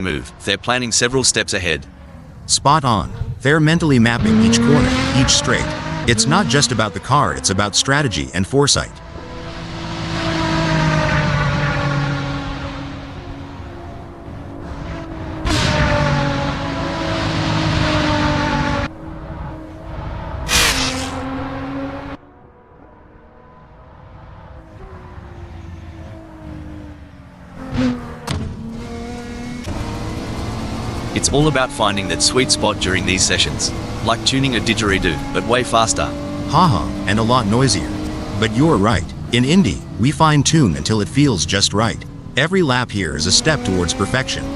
move. They're planning several steps ahead. Spot on. They're mentally mapping each corner, each straight. It's not just about the car, it's about strategy and foresight. It's all about finding that sweet spot during these sessions. Like tuning a didgeridoo, but way faster. Haha, and a lot noisier. But you're right. In Indy, we fine-tune until it feels just right. Every lap here is a step towards perfection.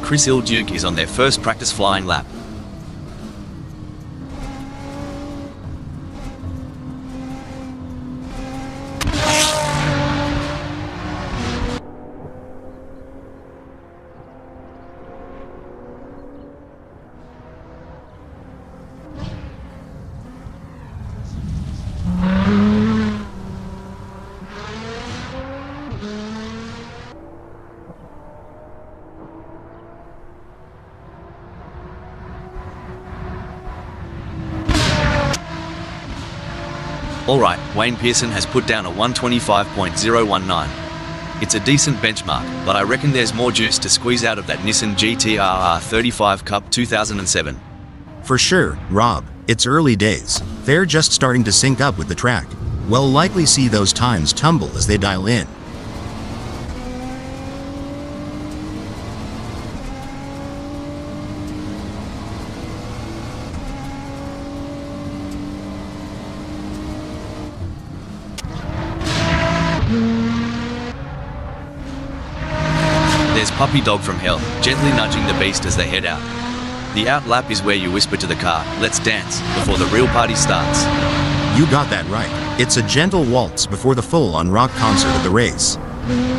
Chris Ilduke is on their first practice flying lap. Alright, Wayne Pearson has put down a 125.019. It's a decent benchmark, but I reckon there's more juice to squeeze out of that Nissan GT-R R35 Cup 2007. For sure, Rob. It's early days. They're just starting to sync up with the track. We'll likely see those times tumble as they dial in. There's Puppy Dog from Hell, gently nudging the beast as they head out. The out lap is where you whisper to the car, "Let's dance," before the real party starts. You got that right. It's a gentle waltz before the full-on rock concert of the race.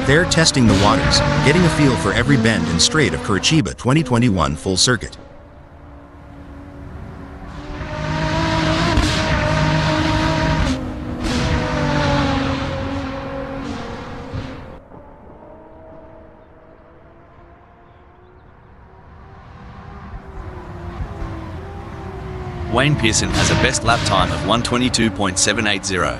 They're testing the waters, getting a feel for every bend and straight of Curitiba 2021 full circuit. Wayne Pearson has a best lap time of 122.780.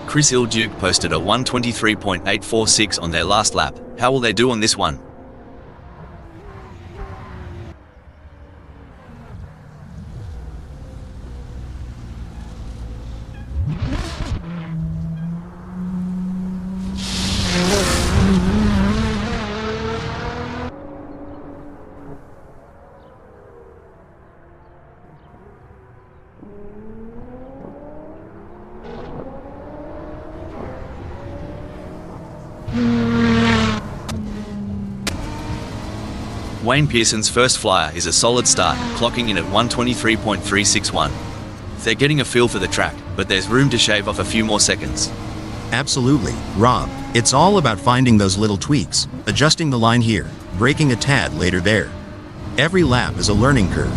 Chris Ilduke posted a 123.846 on their last lap. How will they do on this one? Wayne Pearson's first flyer is a solid start, clocking in at 123.361. They're getting a feel for the track, but there's room to shave off a few more seconds. Absolutely, Rob. It's all about finding those little tweaks, adjusting the line here, braking a tad later there. Every lap is a learning curve.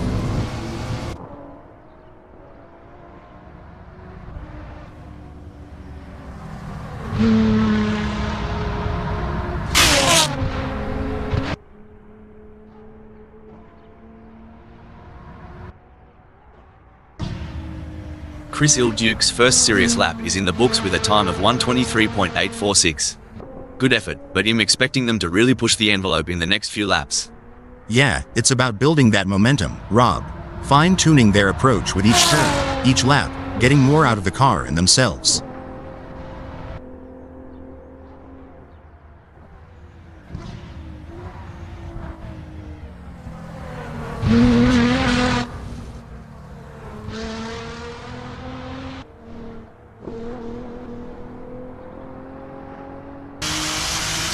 Chris Ilduke's first serious lap is in the books with a time of 123.846. Good effort, but I'm expecting them to really push the envelope in the next few laps. Yeah, it's about building that momentum, Rob. Fine-tuning their approach with each turn, each lap, getting more out of the car and themselves.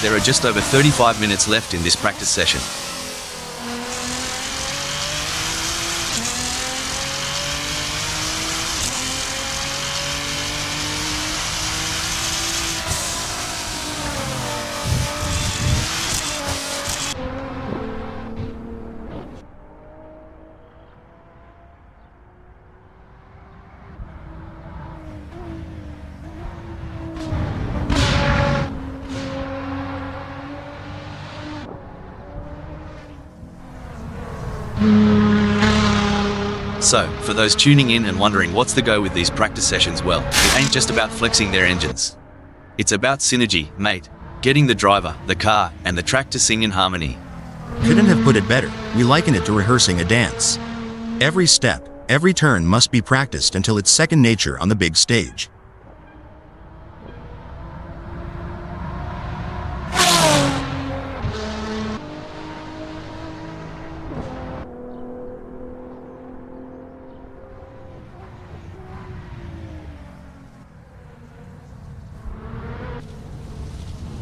There are just over 35 minutes left in this practice session. So, for those tuning in and wondering what's the go with these practice sessions, well, it ain't just about flexing their engines. It's about synergy, mate. Getting the driver, the car, and the track to sing in harmony. Couldn't have put it better. We liken it to rehearsing a dance. Every step, every turn must be practiced until it's second nature on the big stage.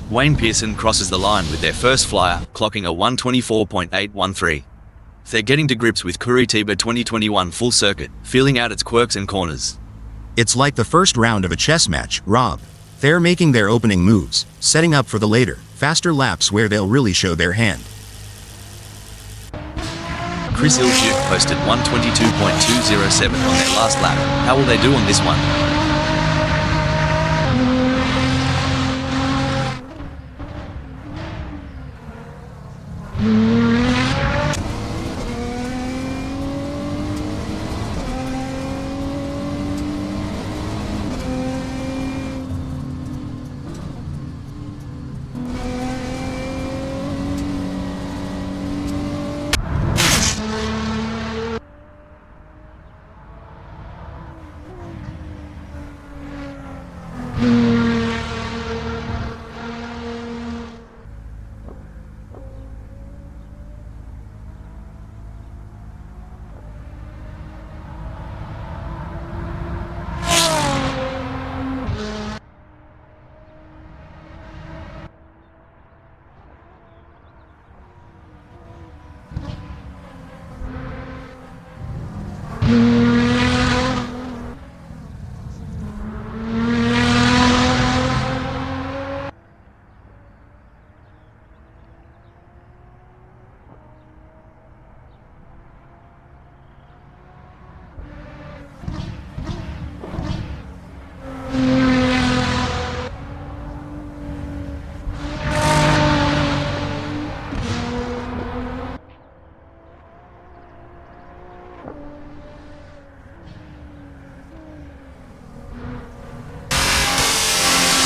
Wayne Pearson crosses the line with their first flyer, clocking a 1:24.813. They're getting to grips with Curitiba 2021 full circuit, feeling out its quirks and corners. It's like the first round of a chess match, Rob. They're making their opening moves, setting up for the later, faster laps where they'll really show their hand. Chris Iljuk posted 1:22.207 on their last lap. How will they do on this one?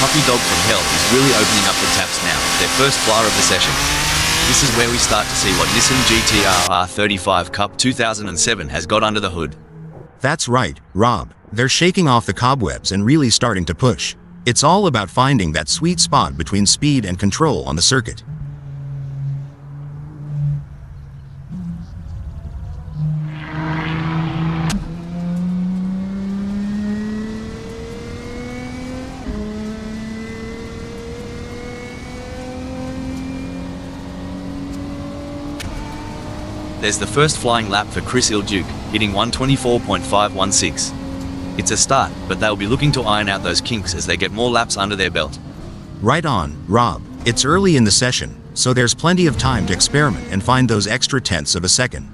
Puppy Dog from Hell is really opening up the taps now, their first flyer of the session. This is where we start to see what Nissan GT-R R35 Cup 2007 has got under the hood. That's right, Rob. They're shaking off the cobwebs and really starting to push. It's all about finding that sweet spot between speed and control on the circuit. There's the first flying lap for Chris Iljuk, hitting 1:24.516. It's a start, but they'll be looking to iron out those kinks as they get more laps under their belt. Right on, Rob. It's early in the session, so there's plenty of time to experiment and find those extra tenths of a second.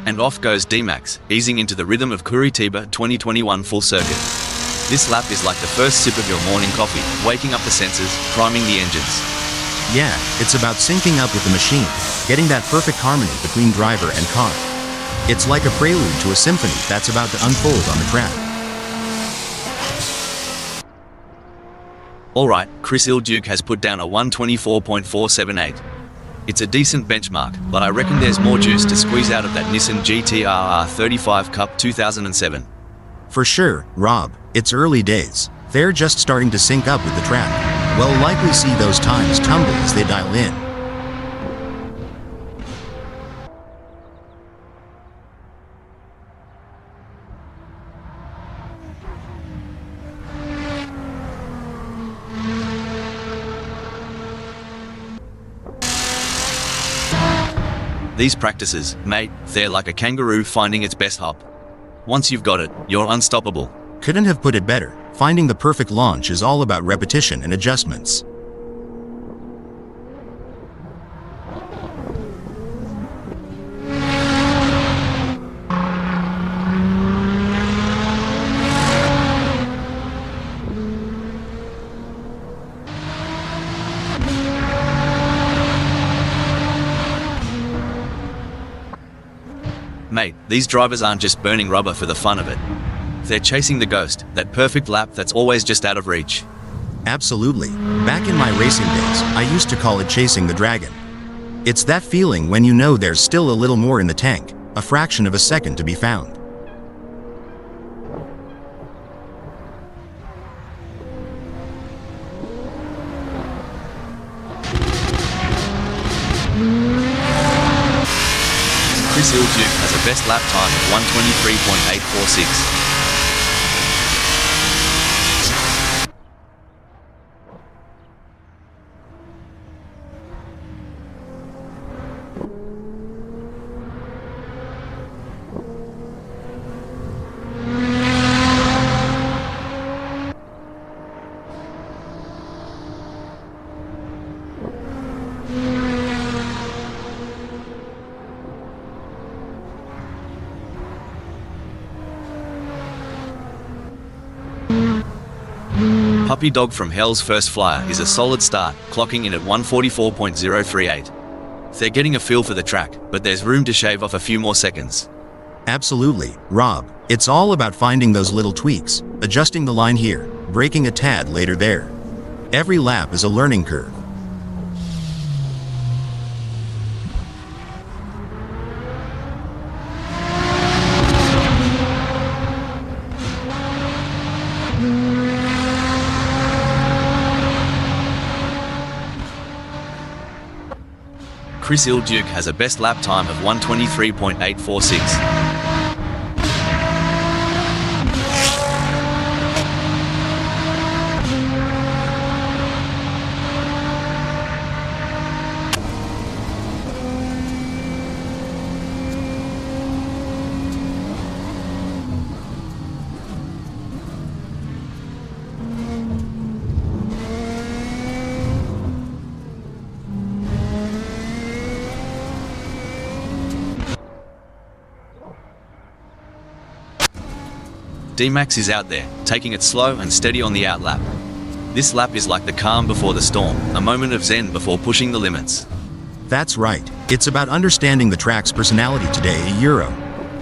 And off goes D-Max, easing into the rhythm of Curitiba 2021 full circuit. This lap is like the first sip of your morning coffee, waking up the senses, priming the engines. Yeah, it's about syncing up with the machine, getting that perfect harmony between driver and car. It's like a prelude to a symphony that's about to unfold on the track. Alright, Chris Iljuk has put down a 1:24.478. It's a decent benchmark, but I reckon there's more juice to squeeze out of that Nissan GT-R R35 Cup 2007. For sure, Rob, it's early days. They're just starting to sync up with the track. We'll likely see those times tumble as they dial in. These practices, mate, they're like a kangaroo finding its best hop. Once you've got it, you're unstoppable. Couldn't have put it better. Finding the perfect launch is all about repetition and adjustments. Mate, these drivers aren't just burning rubber for the fun of it. They're chasing the ghost, that perfect lap that's always just out of reach. Absolutely. Back in my racing days, I used to call it chasing the dragon. It's that feeling when you know there's still a little more in the tank, a fraction of a second to be found. Chris Ilduke has a best lap time of 1:23.846. Puppy Dog from Hell's first flyer is a solid start, clocking in at 1:44.038. They're getting a feel for the track, but there's room to shave off a few more seconds. Absolutely, Rob. It's all about finding those little tweaks, adjusting the line here, braking a tad later there. Every lap is a learning curve. Chris Ilduke has a best lap time of 1:23.846. D-Max is out there, taking it slow and steady on the outlap. This lap is like the calm before the storm, a moment of zen before pushing the limits. That's right. It's about understanding the track's personality today, Euro.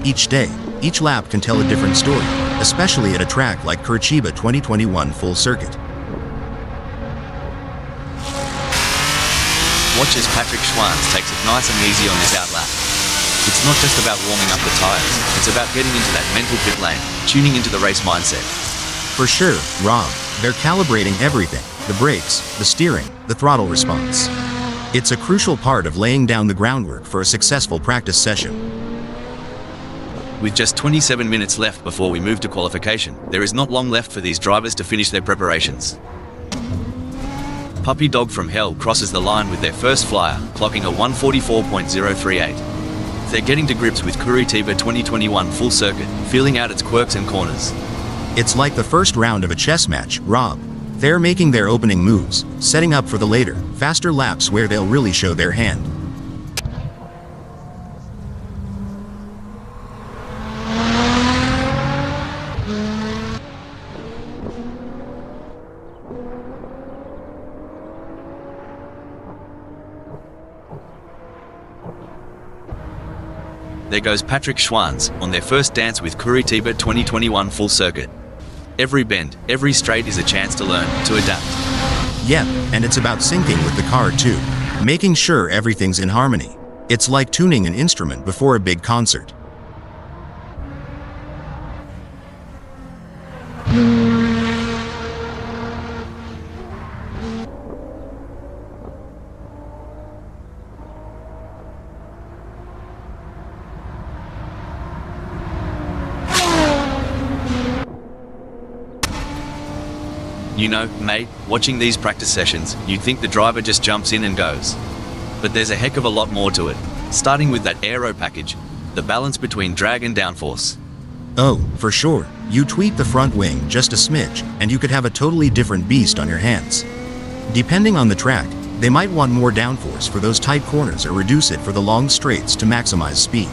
Each day, each lap can tell a different story, especially at a track like Curitiba 2021 full circuit. Watch as Patrick Schwanz takes it nice and easy on this outlap. It's not just about warming up the tyres, it's about getting into that mental pit lane, tuning into the race mindset. For sure, Rob, they're calibrating everything, the brakes, the steering, the throttle response. It's a crucial part of laying down the groundwork for a successful practice session. With just 27 minutes left before we move to qualification, there is not long left for these drivers to finish their preparations. Puppy Dog from Hell crosses the line with their first flyer, clocking a 1:44.038. They're getting to grips with Curitiba 2021 full circuit, feeling out its quirks and corners. It's like the first round of a chess match, Rob. They're making their opening moves, setting up for the later, faster laps where they'll really show their hand. There goes Patrick Schwanz on their first dance with Curitiba 2021 full circuit. Every bend, every straight is a chance to learn, to adapt. Yep, and it's about syncing with the car too. making sure everything's in harmony. It's like tuning an instrument before a big concert. You know, mate, watching these practice sessions, you'd think the driver just jumps in and goes. But there's a heck of a lot more to it, starting with that aero package, the balance between drag and downforce. Oh, for sure. You tweak the front wing just a smidge, and you could have a totally different beast on your hands. Depending on the track, they might want more downforce for those tight corners or reduce it for the long straights to maximize speed.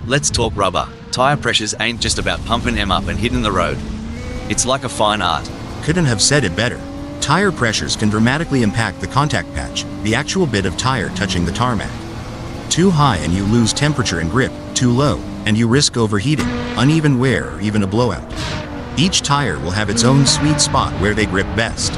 Let's talk rubber. Tire pressures ain't just about pumping them up and hitting the road. It's like a fine art. Couldn't have said it better. Tire pressures can dramatically impact the contact patch, the actual bit of tire touching the tarmac. Too high and you lose temperature and grip, too low, and you risk overheating, uneven wear, or even a blowout. Each tire will have its own sweet spot where they grip best.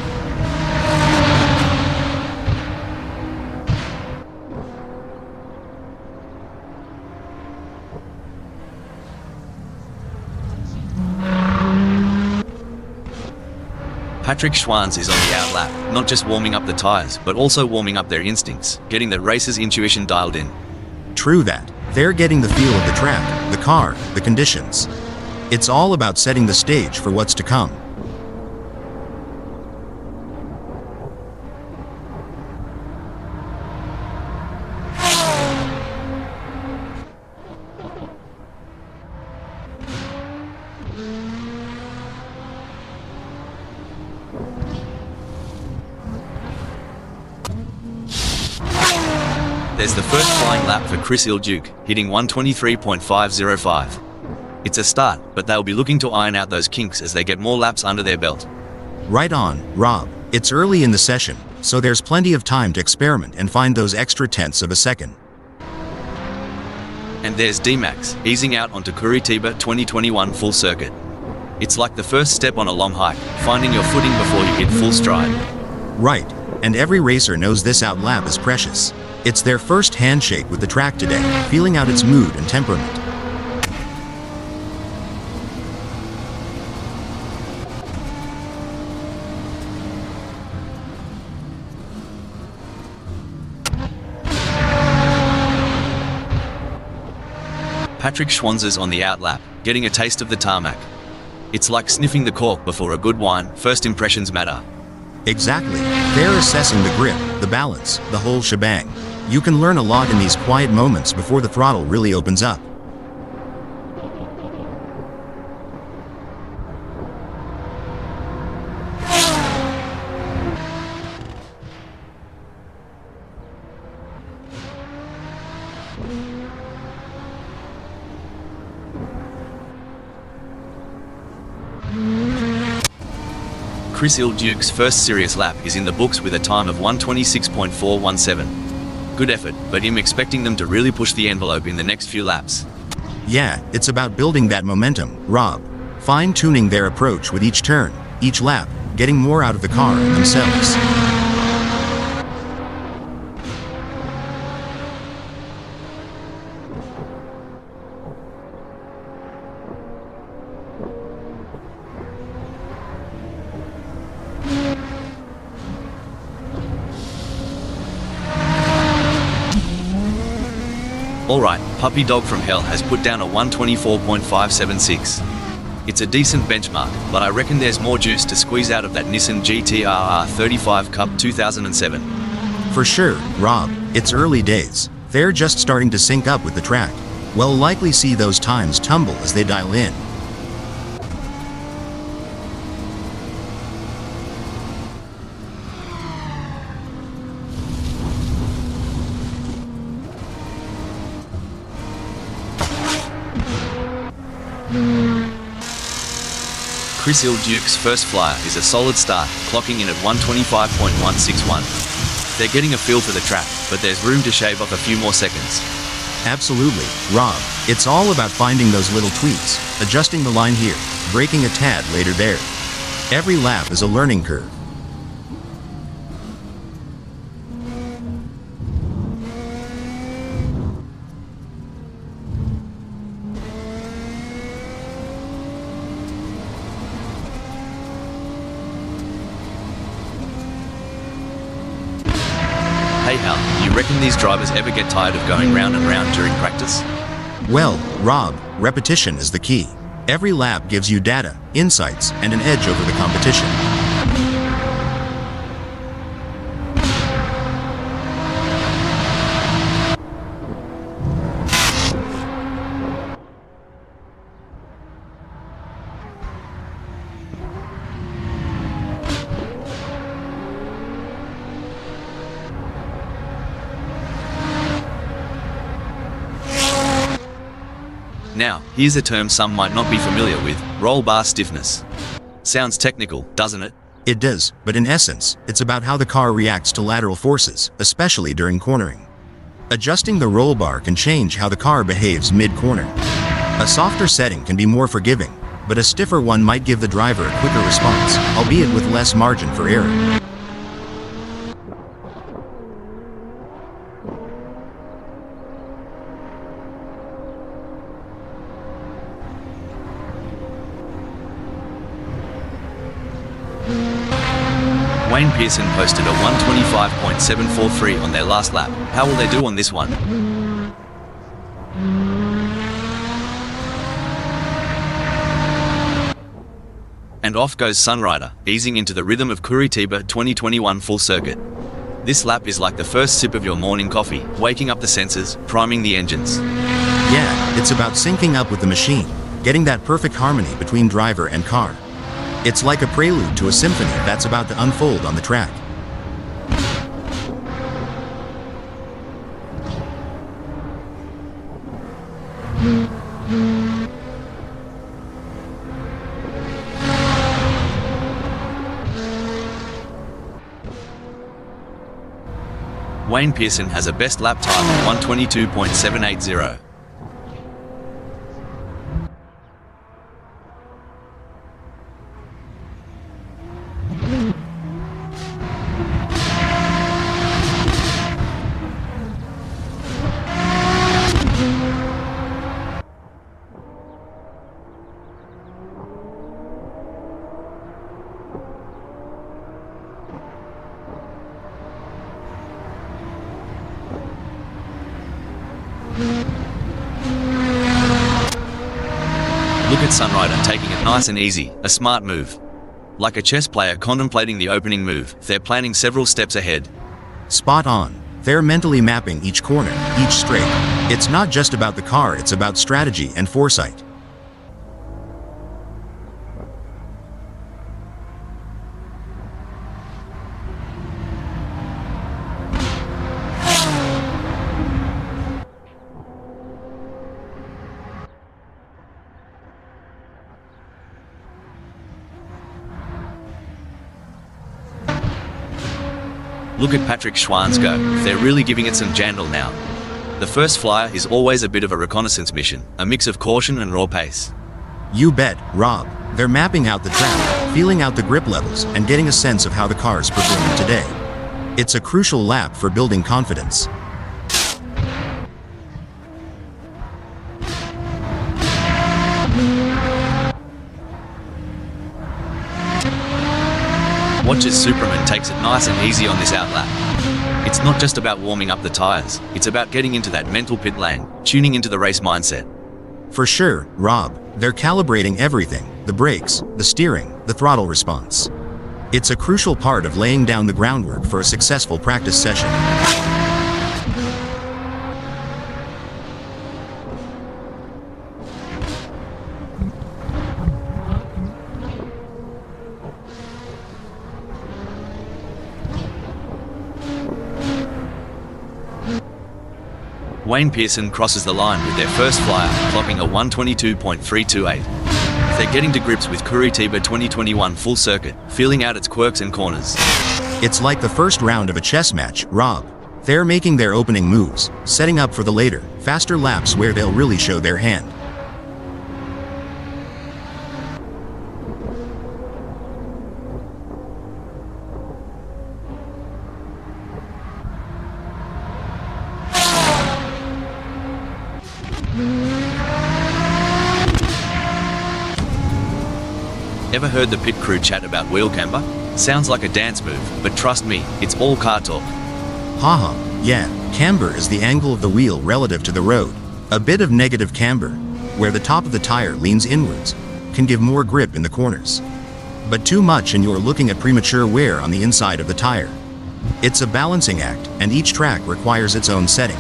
Patrick Schwanz is on the outlap, not just warming up the tires, but also warming up their instincts, getting the racer's intuition dialed in. True that. They're getting the feel of the track, the car, the conditions. It's all about setting the stage for what's to come. There's the first flying lap for Chris Ilduke, hitting 123.505. It's a start, but they'll be looking to iron out those kinks as they get more laps under their belt. Right on, Rob. It's early in the session, so there's plenty of time to experiment and find those extra tenths of a second. And there's D-Max, easing out onto Curitiba 2021 full circuit. It's like the first step on a long hike, finding your footing before you hit full stride. Right, and every racer knows this out lap is precious. It's their first handshake with the track today, feeling out its mood and temperament. Patrick Schwanz's on the outlap, getting a taste of the tarmac. It's like sniffing the cork before a good wine. First impressions matter. Exactly. They're assessing the grip, the balance, the whole shebang. You can learn a lot in these quiet moments before the throttle really opens up. Chris Ilduke's first serious lap is in the books with a time of 126.417. Good effort, but I'm expecting them to really push the envelope in the next few laps. Yeah, it's about building that momentum, Rob. Fine-tuning their approach with each turn, each lap, getting more out of the car and themselves. Alright, Puppy Dog from Hell has put down a 124.576. It's a decent benchmark, but I reckon there's more juice to squeeze out of that Nissan GT R35 Cup 2007. For sure, Rob, it's early days. They're just starting to sync up with the track. We'll likely see those times tumble as they dial in. Chris Ilduke's first flyer is a solid start, clocking in at 125.161. They're getting a feel for the track, but there's room to shave off a few more seconds. Absolutely, Rob. It's all about finding those little tweaks, adjusting the line here, braking a tad later there. Every lap is a learning curve. Hey Hal, you reckon these drivers ever get tired of going round and round during practice? Well, Rob, repetition is the key. Every lap gives you data, insights, and an edge over the competition. Now, here's a term some might not be familiar with: roll bar stiffness. Sounds technical, doesn't it? It does, but in essence, it's about how the car reacts to lateral forces, especially during cornering. Adjusting the roll bar can change how the car behaves mid-corner. A softer setting can be more forgiving, but a stiffer one might give the driver a quicker response, albeit with less margin for error. Wayne Pearson posted a 125.743 on their last lap. How will they do on this one? And off goes Sunrider, easing into the rhythm of Curitiba 2021 full circuit. This lap is like the first sip of your morning coffee, waking up the senses, priming the engines. Yeah, it's about syncing up with the machine, getting that perfect harmony between driver and car. It's like a prelude to a symphony that's about to unfold on the track. Wayne Pearson has a best lap time of 122.780. Look at Sunrider taking it nice and easy, a smart move. Like a chess player contemplating the opening move, they're planning several steps ahead. Spot on. They're mentally mapping each corner, each straight. It's not just about the car, it's about strategy and foresight. Look at Patrick Schwann's go. They're really giving it some jandle now. The first flyer is always a bit of a reconnaissance mission, a mix of caution and raw pace. You bet, Rob. They're mapping out the track, feeling out the grip levels, and getting a sense of how the car's performing today. It's a crucial lap for building confidence. Watch as Superman takes it nice and easy on this outlap. It's not just about warming up the tires, it's about getting into that mental pit lane, tuning into the race mindset. For sure, Rob. They're calibrating everything: the brakes, the steering, the throttle response. It's a crucial part of laying down the groundwork for a successful practice session. Wayne Pearson crosses the line with their first flyer, clocking a 122.328. They're getting to grips with Curitiba 2021 full circuit, feeling out its quirks and corners. It's like the first round of a chess match, Rob. They're making their opening moves, setting up for the later, faster laps where they'll really show their hand. Ever heard the pit crew chat about wheel camber? Sounds like a dance move, but trust me, it's all car talk. Haha, yeah, camber is the angle of the wheel relative to the road. A bit of negative camber, where the top of the tire leans inwards, can give more grip in the corners. But too much and you're looking at premature wear on the inside of the tire. It's a balancing act, and each track requires its own setting.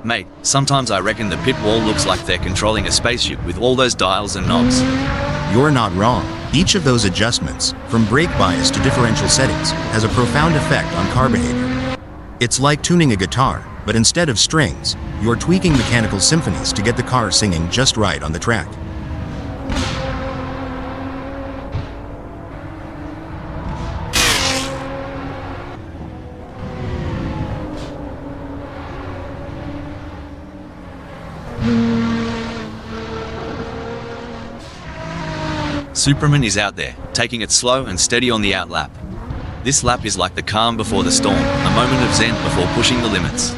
Mate, sometimes I reckon the pit wall looks like they're controlling a spaceship with all those dials and knobs. You're not wrong. Each of those adjustments, from brake bias to differential settings, has a profound effect on car behavior. It's like tuning a guitar, but instead of strings, you're tweaking mechanical symphonies to get the car singing just right on the track. Superman is out there, taking it slow and steady on the out lap. This lap is like the calm before the storm, a moment of zen before pushing the limits.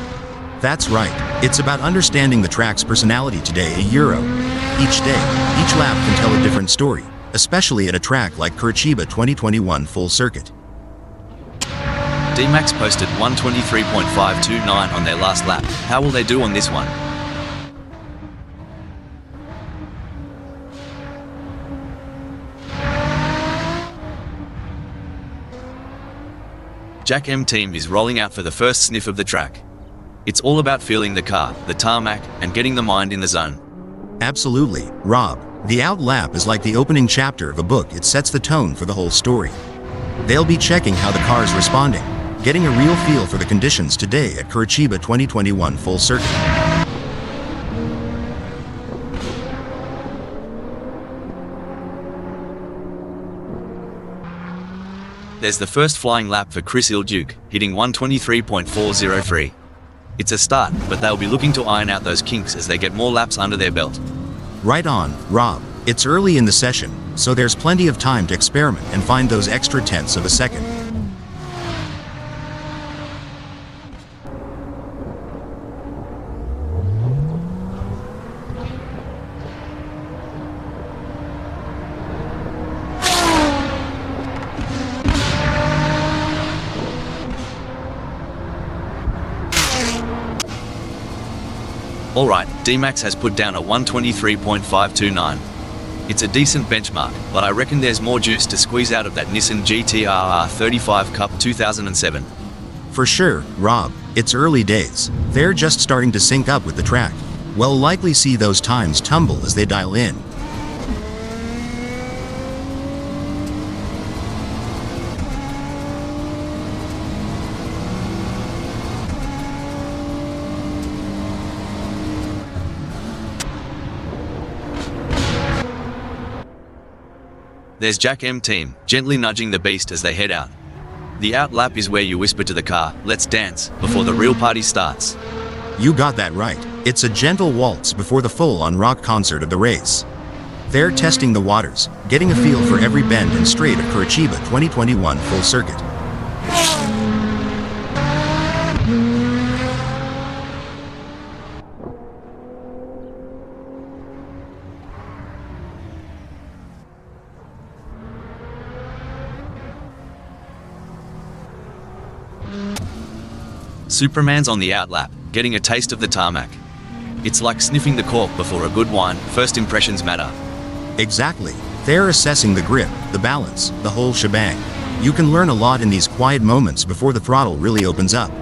That's right. It's about understanding the track's personality today, a Euro. Each day, each lap can tell a different story, especially at a track like Curitiba 2021 full circuit. D-Max posted 123.529 on their last lap. How will they do on this one? Jack M team is rolling out for the first sniff of the track. It's all about feeling the car, the tarmac, and getting the mind in the zone. Absolutely, Rob. The out lap is like the opening chapter of a book. It sets the tone for the whole story. They'll be checking how the car's responding, getting a real feel for the conditions today at Curitiba 2021 full circuit. There's the first flying lap for Chris Ilduke, hitting 123.403. It's a start, but they'll be looking to iron out those kinks as they get more laps under their belt. Right on, Rob. It's early in the session, so there's plenty of time to experiment and find those extra tenths of a second. Alright, D-Max has put down a 123.529. It's a decent benchmark, but I reckon there's more juice to squeeze out of that Nissan GT-R 35 Cup 2007. For sure, Rob. It's early days. They're just starting to sync up with the track. We'll likely see those times tumble as they dial in. There's Jack M team, gently nudging the beast as they head out. The out lap is where you whisper to the car, "Let's dance," before the real party starts. You got that right. It's a gentle waltz before the full-on rock concert of the race. They're testing the waters, getting a feel for every bend and straight of Curitiba 2021 full circuit. Superman's on the out lap, getting a taste of the tarmac. It's like sniffing the cork before a good wine. First impressions matter. Exactly. They're assessing the grip, the balance, the whole shebang. You can learn a lot in these quiet moments before the throttle really opens up.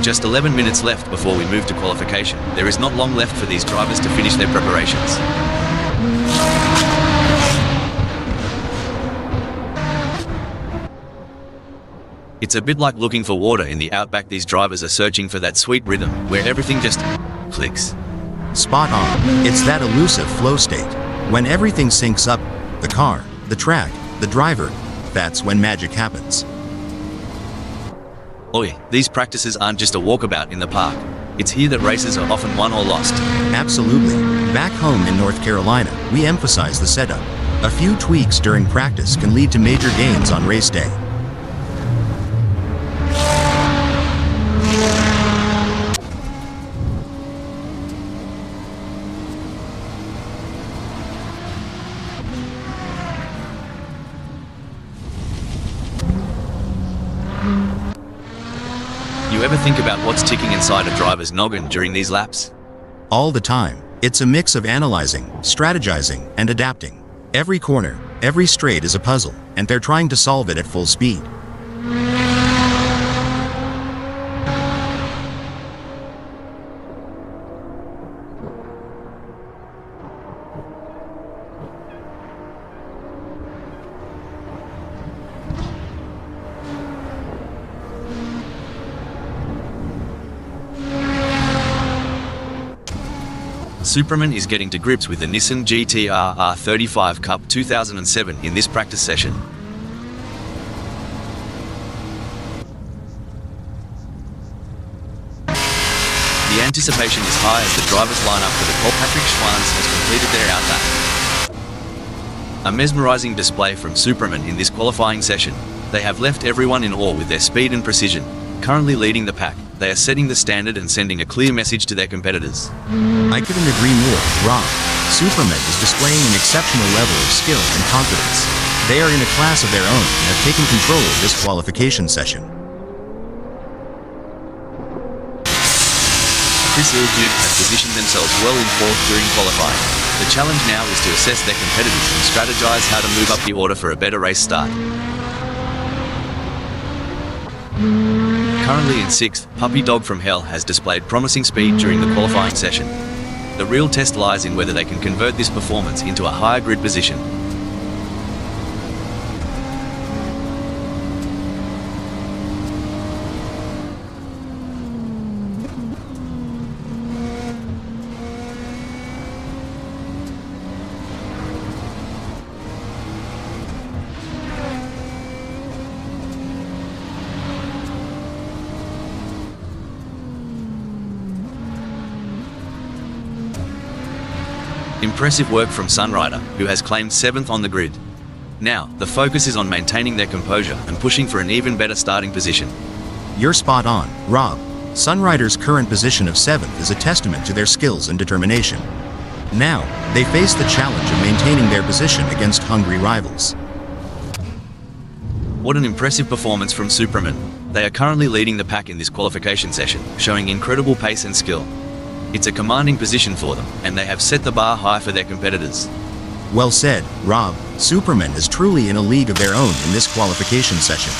With just 11 minutes left before we move to qualification, there is not long left for these drivers to finish their preparations. It's a bit like looking for water in the outback. These drivers are searching for that sweet rhythm where everything just clicks. Spot on. It's that elusive flow state. When everything syncs up, the car, the track, the driver, that's when magic happens. Oi, these practices aren't just a walkabout in the park. It's here that races are often won or lost. Absolutely. Back home in North Carolina, we emphasize the setup. A few tweaks during practice can lead to major gains on race day. You ever think about what's ticking inside a driver's noggin during these laps? All the time. It's a mix of analyzing, strategizing, and adapting. Every corner, every straight is a puzzle, and they're trying to solve it at full speed. Superman is getting to grips with the Nissan GT-R R35 Cup 2007 in this practice session. The anticipation is high as the drivers line up for the call. Patrick Schwanz has completed their outlap. A mesmerizing display from Superman in this qualifying session. They have left everyone in awe with their speed and precision. Currently leading the pack, they are setting the standard and sending a clear message to their competitors. I couldn't agree more, Rob. Superman is displaying an exceptional level of skill and confidence. They are in a class of their own and have taken control of this qualification session. Chris Ilduke has positioned themselves well in fourth during qualifying. The challenge now is to assess their competitors and strategize how to move up the order for a better race start. Currently in 6th, Puppy Dog from Hell has displayed promising speed during the qualifying session. The real test lies in whether they can convert this performance into a higher grid position. Impressive work from Sunrider, who has claimed 7th on the grid. Now, the focus is on maintaining their composure and pushing for an even better starting position. You're spot on, Rob. Sunrider's current position of 7th is a testament to their skills and determination. Now, they face the challenge of maintaining their position against hungry rivals. What an impressive performance from Superman. They are currently leading the pack in this qualification session, showing incredible pace and skill. It's a commanding position for them, and they have set the bar high for their competitors. Well said, Rob. Superman is truly in a league of their own in this qualification session.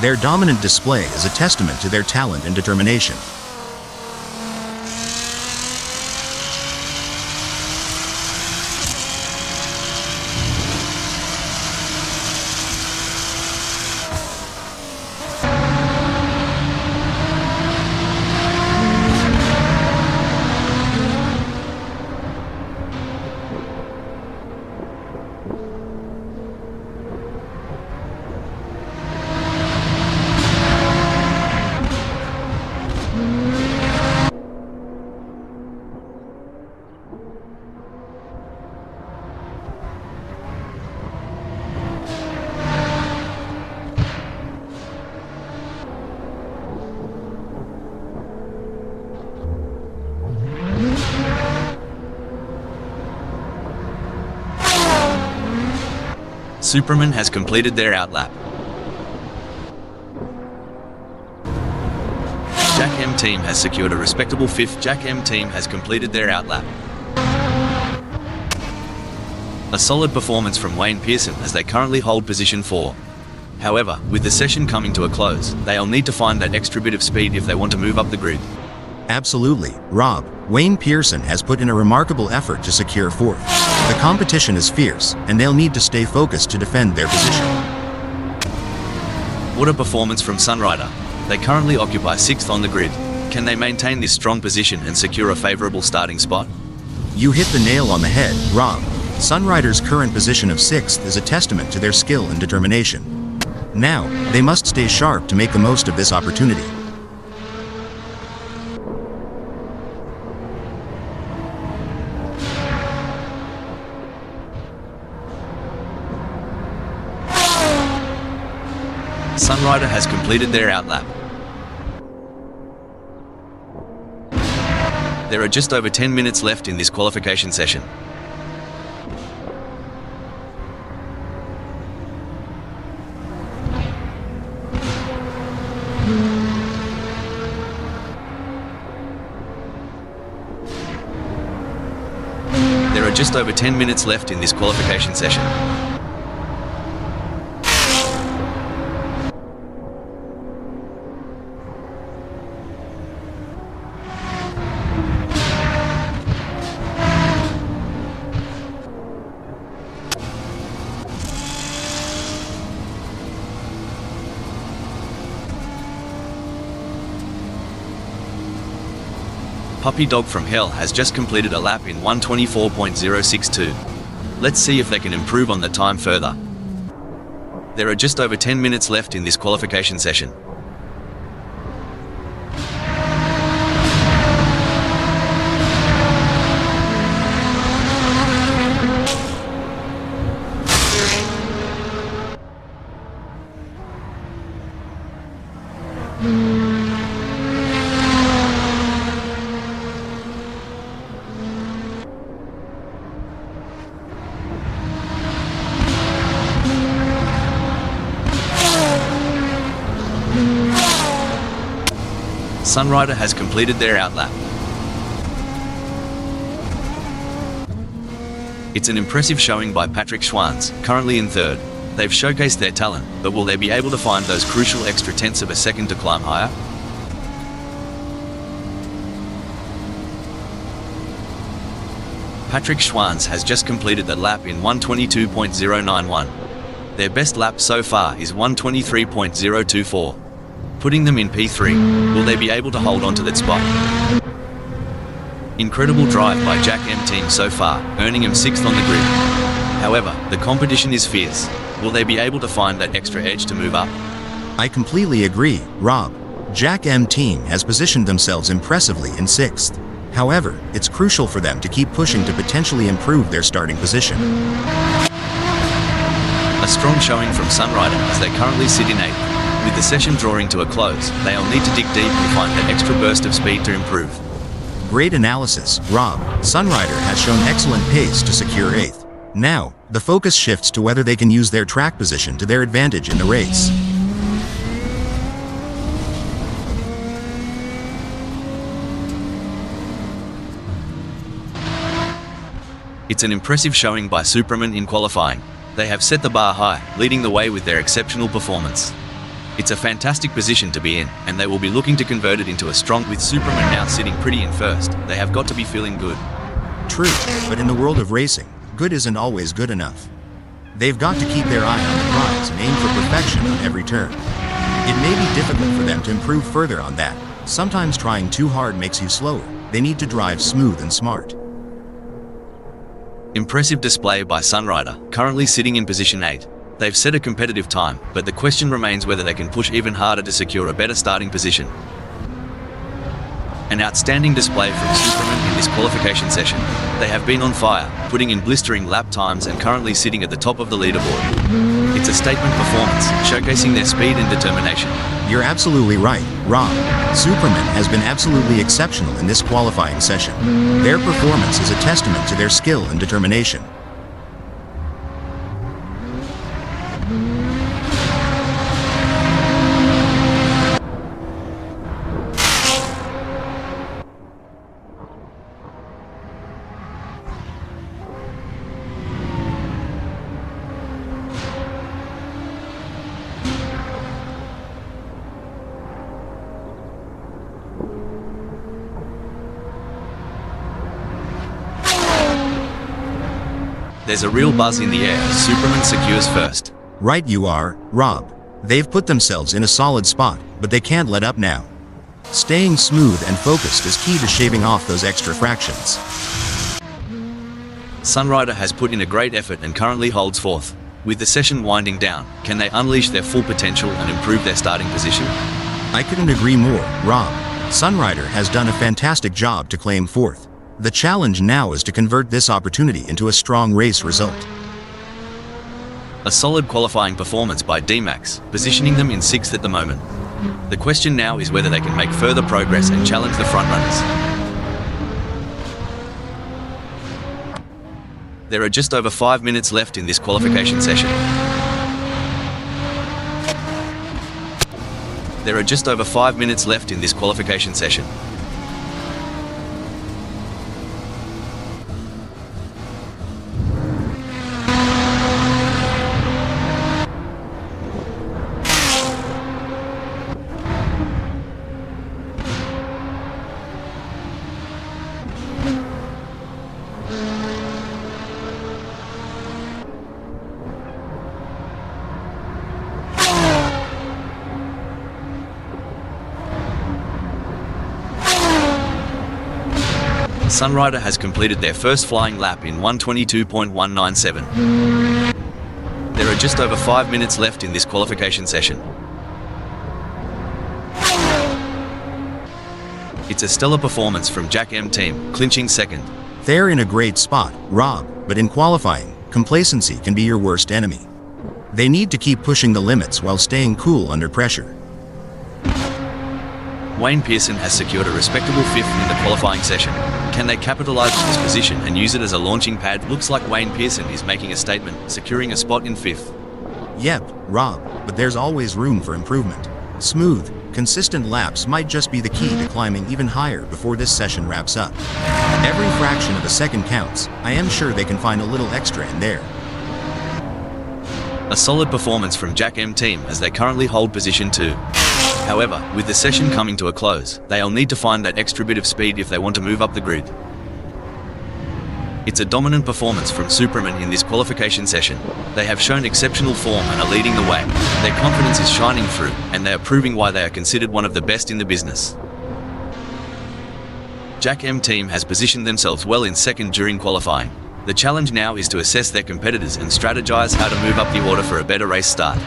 Their dominant display is a testament to their talent and determination. Superman has completed their outlap. Jack M team has secured a respectable 5th. Jack M team has completed their outlap. A solid performance from Wayne Pearson as they currently hold position 4. However, with the session coming to a close, they'll need to find that extra bit of speed if they want to move up the grid. Absolutely, Rob. Wayne Pearson has put in a remarkable effort to secure fourth. The competition is fierce, and they'll need to stay focused to defend their position. What a performance from Sunrider. They currently occupy 6th on the grid. Can they maintain this strong position and secure a favourable starting spot? You hit the nail on the head, Rob. Sunrider's current position of 6th is a testament to their skill and determination. Now, they must stay sharp to make the most of this opportunity. Sunrider has completed their outlap. There are just over 10 minutes left in this qualification session. There are just over 10 minutes left in this qualification session. Puppy Dog from Hell has just completed a lap in 1:24.062. Let's see if they can improve on the time further. There are just over 10 minutes left in this qualification session. Sunrider has completed their outlap. It's an impressive showing by Patrick Schwanz, currently in 3rd. They've showcased their talent, but will they be able to find those crucial extra tenths of a second to climb higher? Patrick Schwanz has just completed the lap in 1:22.091. Their best lap so far is 1:23.024. Putting them in P3, will they be able to hold on to that spot? Incredible drive by Jack M team so far, earning him 6th on the grid. However, the competition is fierce. Will they be able to find that extra edge to move up? I completely agree, Rob. Jack M team has positioned themselves impressively in 6th. However, it's crucial for them to keep pushing to potentially improve their starting position. A strong showing from Sunrider as they currently sit in 8th. With the session drawing to a close, they'll need to dig deep and find that extra burst of speed to improve. Great analysis, Rob. Sunrider has shown excellent pace to secure 8th. Now, the focus shifts to whether they can use their track position to their advantage in the race. It's an impressive showing by Superman in qualifying. They have set the bar high, leading the way with their exceptional performance. It's a fantastic position to be in, and they will be looking to convert it into a strong. With Superman now sitting pretty in 1st, they have got to be feeling good. True, but in the world of racing, good isn't always good enough. They've got to keep their eye on the prize and aim for perfection on every turn. It may be difficult for them to improve further on that. Sometimes trying too hard makes you slower. They need to drive smooth and smart. Impressive display by Sunrider, currently sitting in position 8. They've set a competitive time, but the question remains whether they can push even harder to secure a better starting position. An outstanding display from Superman in this qualification session. They have been on fire, putting in blistering lap times and currently sitting at the top of the leaderboard. It's a statement performance, showcasing their speed and determination. You're absolutely right, Rob. Superman has been absolutely exceptional in this qualifying session. Their performance is a testament to their skill and determination. There's a real buzz in the air as Superman secures first. Right you are, Rob. They've put themselves in a solid spot, but they can't let up now. Staying smooth and focused is key to shaving off those extra fractions. Sunrider has put in a great effort and currently holds fourth. With the session winding down, can they unleash their full potential and improve their starting position? I couldn't agree more, Rob. Sunrider has done a fantastic job to claim fourth. The challenge now is to convert this opportunity into a strong race result. A solid qualifying performance by D-Max, positioning them in sixth at the moment. The question now is whether they can make further progress and challenge the frontrunners. There are just over 5 minutes left in this qualification session. There are just over 5 minutes left in this qualification session. Sunrider has completed their first flying lap in 1:22.197. There are just over 5 minutes left in this qualification session. It's a stellar performance from Jack M team, clinching second. They're in a great spot, Rob, but in qualifying, complacency can be your worst enemy. They need to keep pushing the limits while staying cool under pressure. Wayne Pearson has secured a respectable fifth in the qualifying session. Can they capitalize on this position and use it as a launching pad? Looks like Wayne Pearson is making a statement, securing a spot in fifth. Yep, Rob, but there's always room for improvement. Smooth, consistent laps might just be the key to climbing even higher before this session wraps up. Every fraction of a second counts. I am sure they can find a little extra in there. A solid performance from Jack M team as they currently hold position 2. However, with the session coming to a close, they'll need to find that extra bit of speed if they want to move up the grid. It's a dominant performance from Superman in this qualification session. They have shown exceptional form and are leading the way. Their confidence is shining through, and they are proving why they are considered one of the best in the business. Jack M team has positioned themselves well in second during qualifying. The challenge now is to assess their competitors and strategize how to move up the order for a better race start.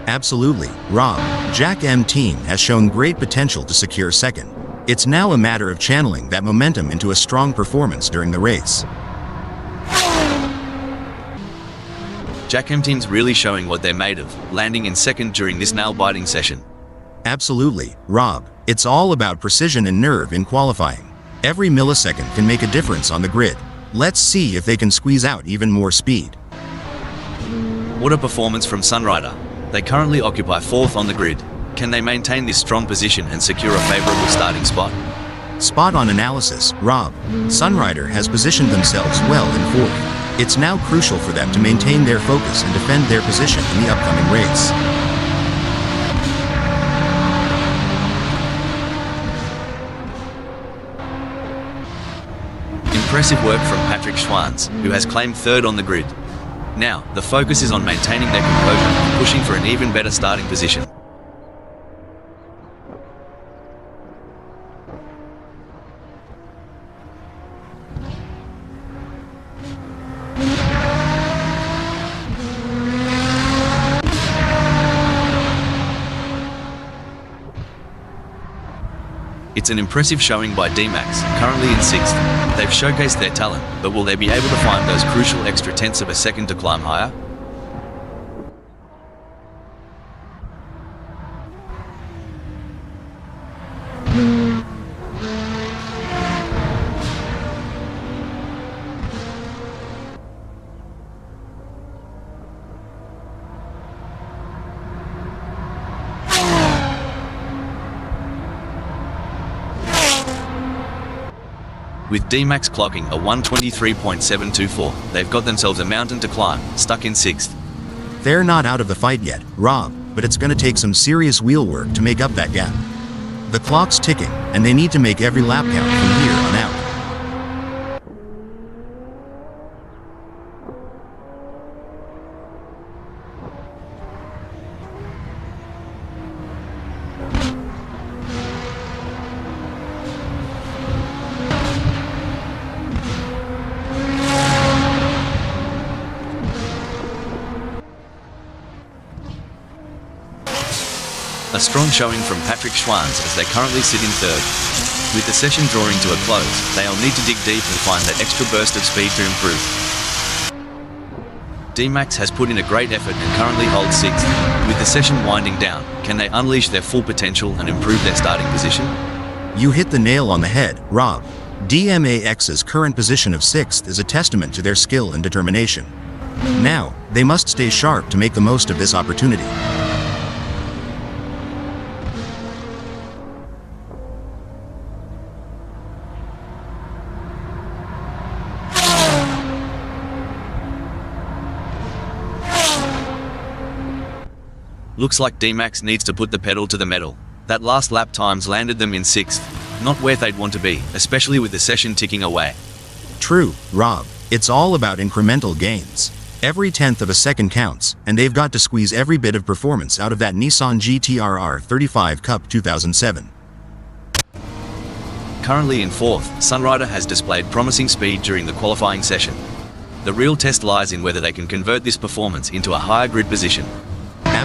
Absolutely, Rob. Jack M team has shown great potential to secure second. It's now a matter of channeling that momentum into a strong performance during the race. Jack M team's really showing what they're made of, landing in second during this nail-biting session. Absolutely, Rob. It's all about precision and nerve in qualifying. Every millisecond can make a difference on the grid. Let's see if they can squeeze out even more speed. What a performance from Sunrider. They currently occupy fourth on the grid. Can they maintain this strong position and secure a favorable starting spot? Spot on analysis, Rob. Sunrider has positioned themselves well in fourth. It's now crucial for them to maintain their focus and defend their position in the upcoming race. Impressive work from Patrick Schwanz, who has claimed third on the grid. Now, the focus is on maintaining their composure and pushing for an even better starting position. It's an impressive showing by D-Max, currently in 6th. They've showcased their talent, but will they be able to find those crucial extra tenths of a second to climb higher? With D-Max clocking a 1:23.724, they've got themselves a mountain to climb, stuck in 6th. They're not out of the fight yet, Rob, but it's going to take some serious wheel work to make up that gap. The clock's ticking, and they need to make every lap count from here on out. A strong showing from Patrick Schwanz as they currently sit in third. With the session drawing to a close, they'll need to dig deep and find that extra burst of speed to improve. D-Max has put in a great effort and currently holds 6th. With the session winding down, can they unleash their full potential and improve their starting position? You hit the nail on the head, Rob. DMAX's current position of 6th is a testament to their skill and determination. Now, they must stay sharp to make the most of this opportunity. Looks like D-Max needs to put the pedal to the metal. That last lap times landed them in 6th. Not where they'd want to be, especially with the session ticking away. True, Rob. It's all about incremental gains. Every tenth of a second counts, and they've got to squeeze every bit of performance out of that Nissan GT-R R35 Cup 2007. Currently in 4th, Sunrider has displayed promising speed during the qualifying session. The real test lies in whether they can convert this performance into a higher grid position.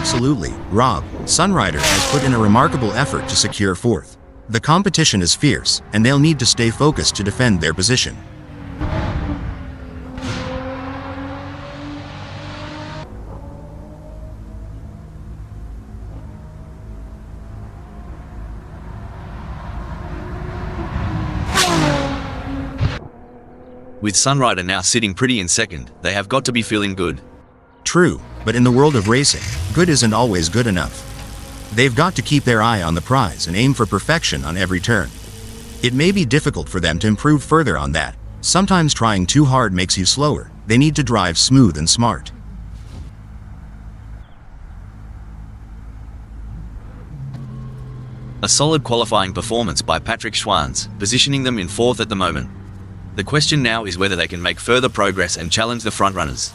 Absolutely, Rob. Sunrider has put in a remarkable effort to secure 4th. The competition is fierce, and they'll need to stay focused to defend their position. With Sunrider now sitting pretty in 2nd, they have got to be feeling good. True, but in the world of racing, good isn't always good enough. They've got to keep their eye on the prize and aim for perfection on every turn. It may be difficult for them to improve further on that. Sometimes trying too hard makes you slower. They need to drive smooth and smart. A solid qualifying performance by Patrick Schwanz, positioning them in 4th at the moment. The question now is whether they can make further progress and challenge the frontrunners.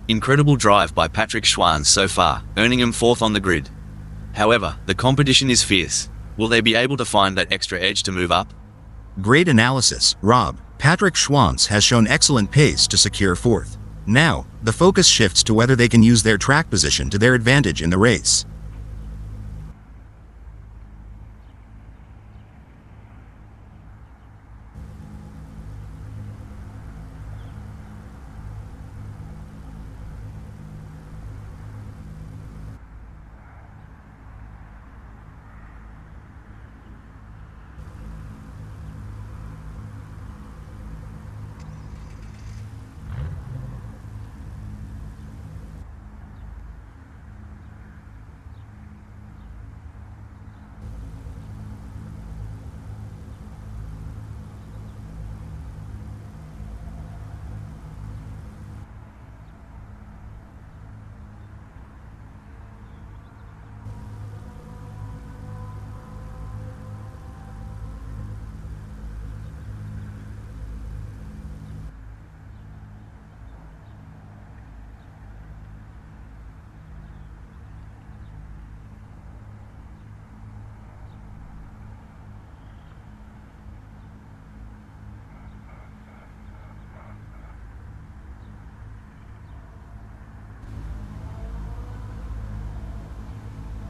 Incredible drive by Patrick Schwanz so far, earning him 4th on the grid. However, the competition is fierce. Will they be able to find that extra edge to move up? Great analysis, Rob. Patrick Schwanz has shown excellent pace to secure 4th. Now, the focus shifts to whether they can use their track position to their advantage in the race.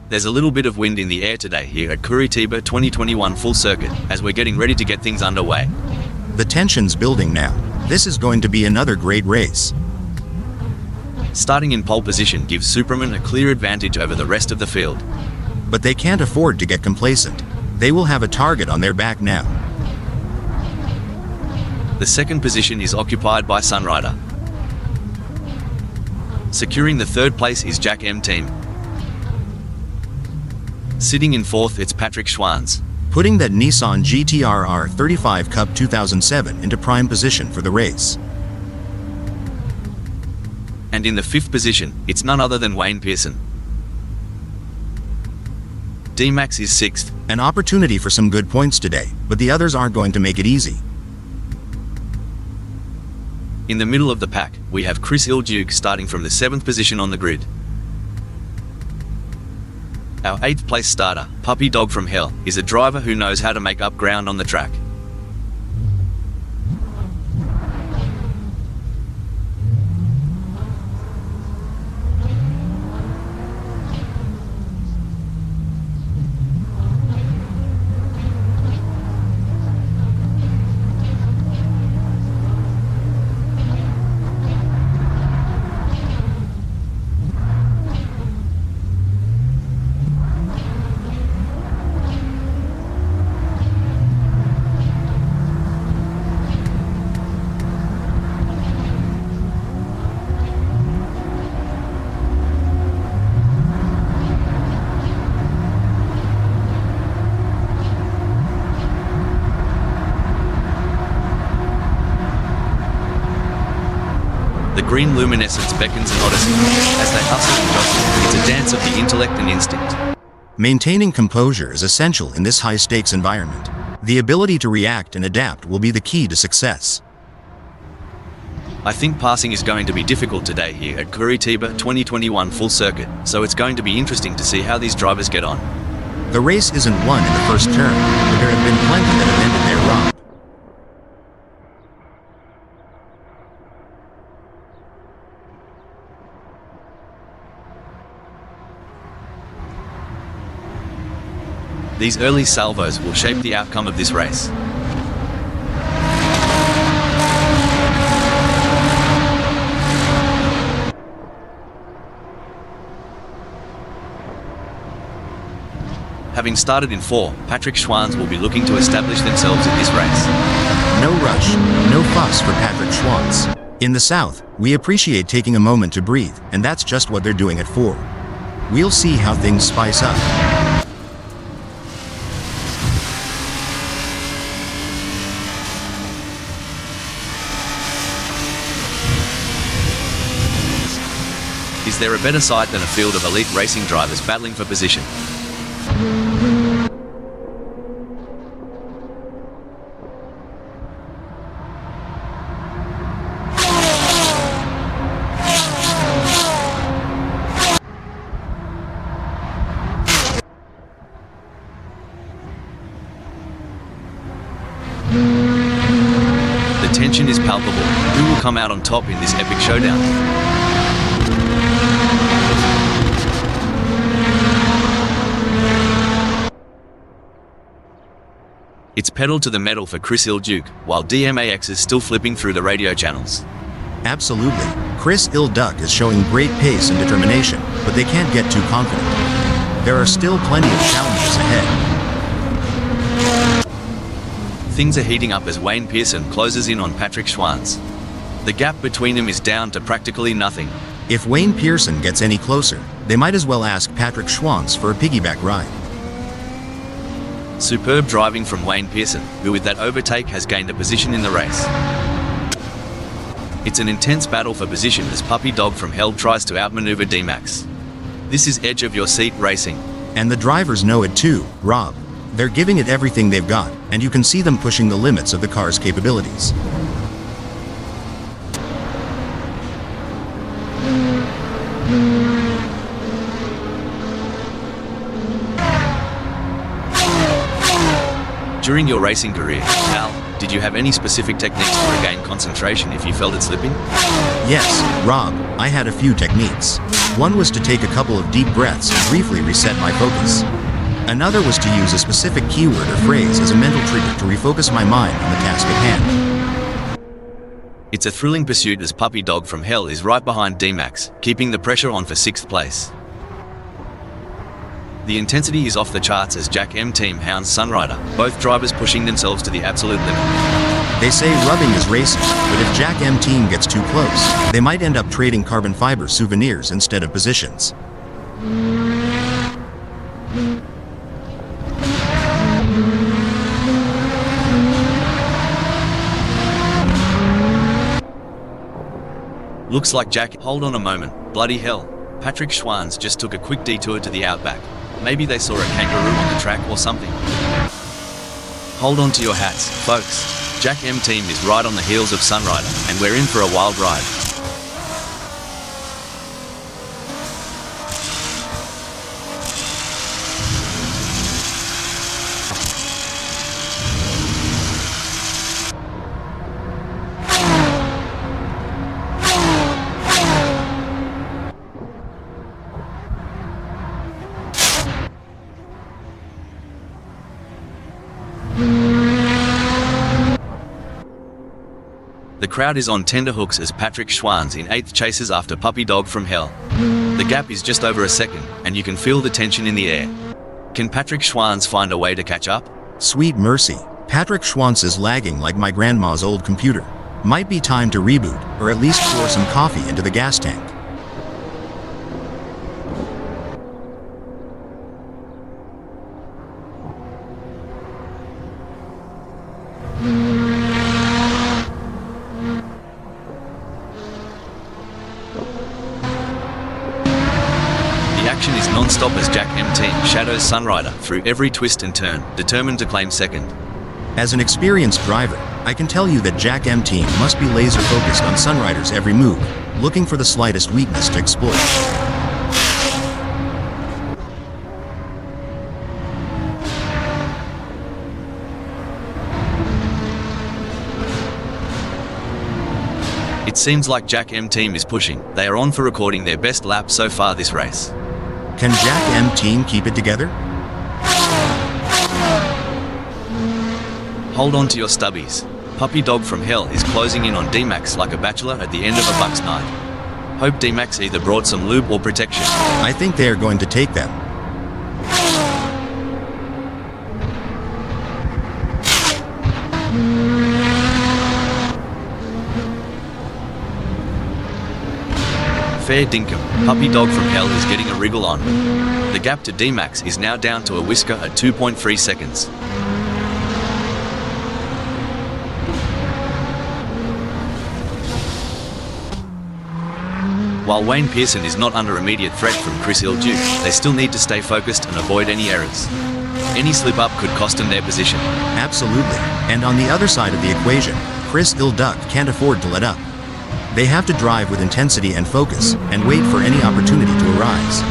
There's a little bit of wind in the air today here at Curitiba 2021 full circuit, as we're getting ready to get things underway. The tension's building now. This is going to be another great race. Starting in pole position gives Superman a clear advantage over the rest of the field. But they can't afford to get complacent. They will have a target on their back now. The second position is occupied by Sunrider. Securing the third place is Jack M Team. Sitting in fourth, it's Patrick Schwanz, Putting that Nissan GT-R R35 Cup 2007 into prime position for the race. And in the fifth position, it's none other than Wayne Pearson. D-Max is sixth. An opportunity for some good points today, but the others aren't going to make it easy. In the middle of the pack, we have Chris Ilduke starting from the 7th position on the grid. Our 8th place starter, Puppy Dog from Hell, is a driver who knows how to make up ground on the track. The green luminescence beckons an odyssey. As they hustle and jostle, it's a dance of the intellect and instinct. Maintaining composure is essential in this high-stakes environment. The ability to react and adapt will be the key to success. I think passing is going to be difficult today here at Curitiba 2021 full circuit, so it's going to be interesting to see how these drivers get on. The race isn't won in the first turn, but there have been plenty that have ended there wrong. These early salvos will shape the outcome of this race. Having started in 4, Patrick Schwanz will be looking to establish themselves in this race. No rush, no fuss for Patrick Schwanz. In the South, we appreciate taking a moment to breathe, and that's just what they're doing at 4. We'll see how things spice up. Is there a better sight than a field of elite racing drivers battling for position? The tension is palpable. Who will come out on top in this epic showdown? It's pedal to the metal for Chris Ilduke, while DMAX is still flipping through the radio channels. Absolutely. Chris Ilduke is showing great pace and determination, but they can't get too confident. There are still plenty of challenges ahead. Things are heating up as Wayne Pearson closes in on Patrick Schwanz. The gap between them is down to practically nothing. If Wayne Pearson gets any closer, they might as well ask Patrick Schwanz for a piggyback ride. Superb driving from Wayne Pearson, who with that overtake has gained a position in the race. It's an intense battle for position as Puppy Dog from Hell tries to outmaneuver D-Max. This is edge of your seat racing. And the drivers know it too, Rob. They're giving it everything they've got, and you can see them pushing the limits of the car's capabilities. During your racing career, Al, did you have any specific techniques to regain concentration if you felt it slipping? Yes, Rob, I had a few techniques. One was to take a couple of deep breaths and briefly reset my focus. Another was to use a specific keyword or phrase as a mental trigger to refocus my mind on the task at hand. It's a thrilling pursuit as Puppy Dog from Hell is right behind D-Max, keeping the pressure on for 6th place. The intensity is off the charts as Jack M Team hounds Sunrider, both drivers pushing themselves to the absolute limit. They say rubbing is racing, but if Jack M Team gets too close, they might end up trading carbon fiber souvenirs instead of positions. Looks like Jack. Hold on a moment. Bloody hell. Patrick Schwanz just took a quick detour to the outback. Maybe they saw a kangaroo on the track or something. Hold on to your hats, folks. Jack M Team is right on the heels of Sunrider, and we're in for a wild ride. The crowd is on tenterhooks as Patrick Schwanz in 8th chases after Puppy Dog from Hell. The gap is just over a second, and you can feel the tension in the air. Can Patrick Schwanz find a way to catch up? Sweet mercy. Patrick Schwanz is lagging like my grandma's old computer. Might be time to reboot, or at least pour some coffee into the gas tank. The action is non-stop as Jack M Team shadows Sunrider through every twist and turn, determined to claim second. As an experienced driver, I can tell you that Jack M Team must be laser focused on Sunrider's every move, looking for the slightest weakness to exploit. It seems like Jack M Team is pushing. They are on for recording their best lap so far this race. Can Jack M Team keep it together? Hold on to your stubbies. Puppy Dog from Hell is closing in on D-Max like a bachelor at the end of a bucks night. Hope D-Max either brought some lube or protection. I think they are going to take them. Fair dinkum, Puppy Dog from Hell is getting a wriggle on. The gap to D-Max is now down to a whisker at 2.3 seconds. While Wayne Pearson is not under immediate threat from Chris Ilduke, they still need to stay focused and avoid any errors. Any slip-up could cost them their position. Absolutely. And on the other side of the equation, Chris Ilduke can't afford to let up. They have to drive with intensity and focus, and wait for any opportunity to arise.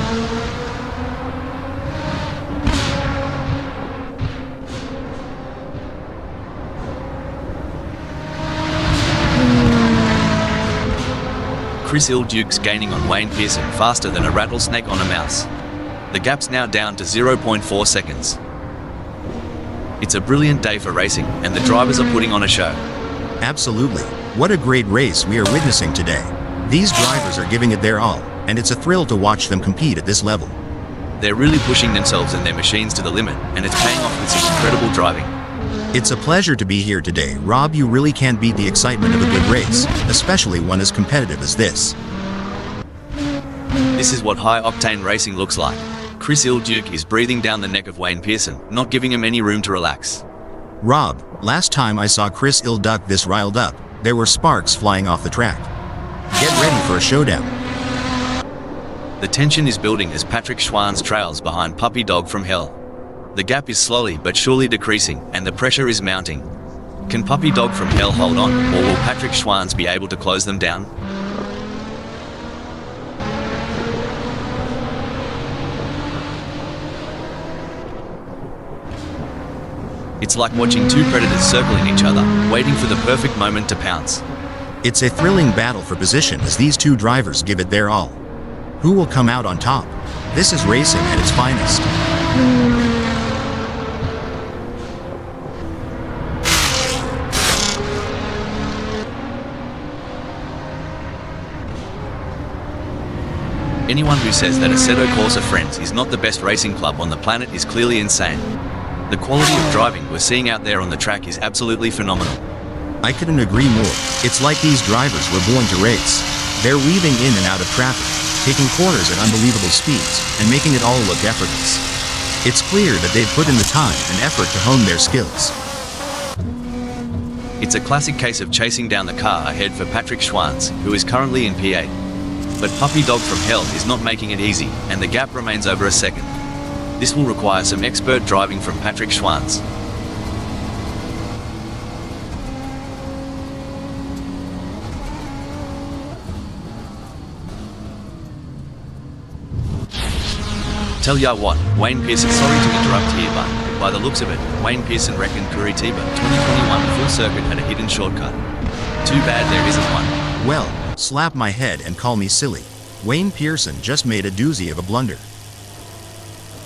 Chris Ilduke's gaining on Wayne Pearson faster than a rattlesnake on a mouse. The gap's now down to 0.4 seconds. It's a brilliant day for racing, and the drivers are putting on a show. Absolutely. What a great race we are witnessing today. These drivers are giving it their all, and it's a thrill to watch them compete at this level. They're really pushing themselves and their machines to the limit, and it's paying off with some incredible driving. It's a pleasure to be here today, Rob. You really can't beat the excitement of a good race, especially one as competitive as this. This is what high-octane racing looks like. Chris Ilduke is breathing down the neck of Wayne Pearson, not giving him any room to relax. Rob, last time I saw Chris Ilduke this riled up, there were sparks flying off the track. Get ready for a showdown. The tension is building as Patrick Schwanz trails behind Puppy Dog from Hell. The gap is slowly but surely decreasing, and the pressure is mounting. Can Puppy Dog from Hell hold on, or will Patrick Schwanz be able to close them down? It's like watching two predators circling each other, waiting for the perfect moment to pounce. It's a thrilling battle for position as these two drivers give it their all. Who will come out on top? This is racing at its finest. Anyone who says that Assetto Corsa Friends is not the best racing club on the planet is clearly insane. The quality of driving we're seeing out there on the track is absolutely phenomenal. I couldn't agree more. It's like these drivers were born to race. They're weaving in and out of traffic, taking corners at unbelievable speeds, and making it all look effortless. It's clear that they've put in the time and effort to hone their skills. It's a classic case of chasing down the car ahead for Patrick Schwanz, who is currently in P8. But Puppy Dog from Hell is not making it easy, and the gap remains over a second. This will require some expert driving from Patrick Schwanz. Tell ya what, Wayne Pearson, sorry to interrupt here, but by the looks of it, Wayne Pearson reckoned Curitiba 2021 full circuit had a hidden shortcut. Too bad there isn't one. Well, slap my head and call me silly. Wayne Pearson just made a doozy of a blunder.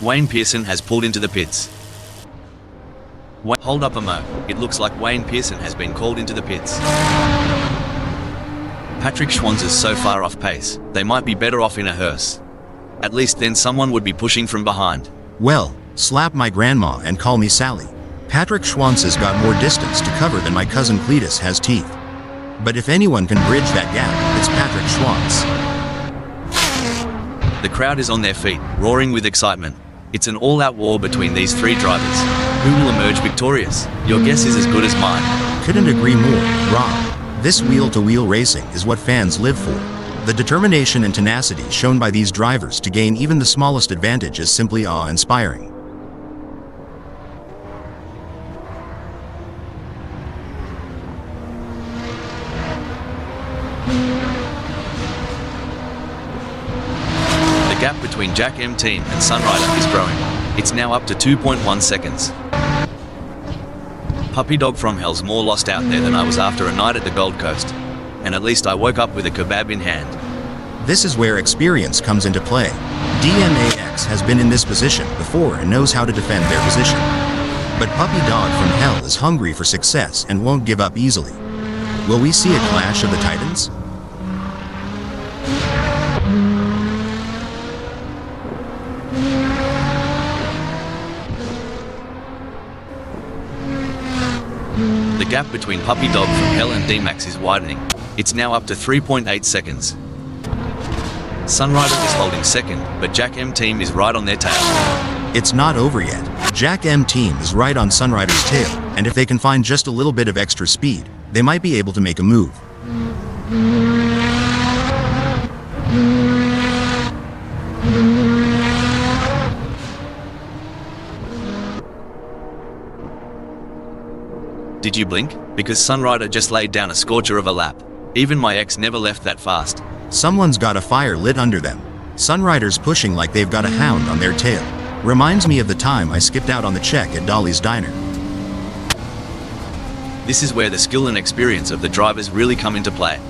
Wayne Pearson has pulled into the pits. Hold up a mo, it looks like Wayne Pearson has been called into the pits. Patrick Schwanz is so far off pace, they might be better off in a hearse. At least then someone would be pushing from behind. Well, slap my grandma and call me Sally. Patrick Schwanz has got more distance to cover than my cousin Cletus has teeth. But if anyone can bridge that gap, it's Patrick Schwanz. The crowd is on their feet, roaring with excitement. It's an all-out war between these three drivers. Who will emerge victorious? Your guess is as good as mine. Couldn't agree more, Rob. This wheel-to-wheel racing is what fans live for. The determination and tenacity shown by these drivers to gain even the smallest advantage is simply awe-inspiring. The gap between Jack M Team and Sunrider is growing. It's now up to 2.1 seconds. Puppy Dog from Hell's more lost out there than I was after a night at the Gold Coast. And at least I woke up with a kebab in hand. This is where experience comes into play. DMAX has been in this position before and knows how to defend their position. But Puppy Dog from Hell is hungry for success and won't give up easily. Will we see a clash of the Titans? The gap between Puppy Dog from Hell and D-Max is widening. It's now up to 3.8 seconds. Sunrider is holding second, but Jack M Team is right on their tail. It's not over yet. Jack M Team is right on Sunrider's tail, and if they can find just a little bit of extra speed, they might be able to make a move. Did you blink? Because Sunrider just laid down a scorcher of a lap. Even my ex never left that fast. Someone's got a fire lit under them. Sunrider's pushing like they've got a hound on their tail. Reminds me of the time I skipped out on the check at Dolly's Diner. This is where the skill and experience of the drivers really come into play.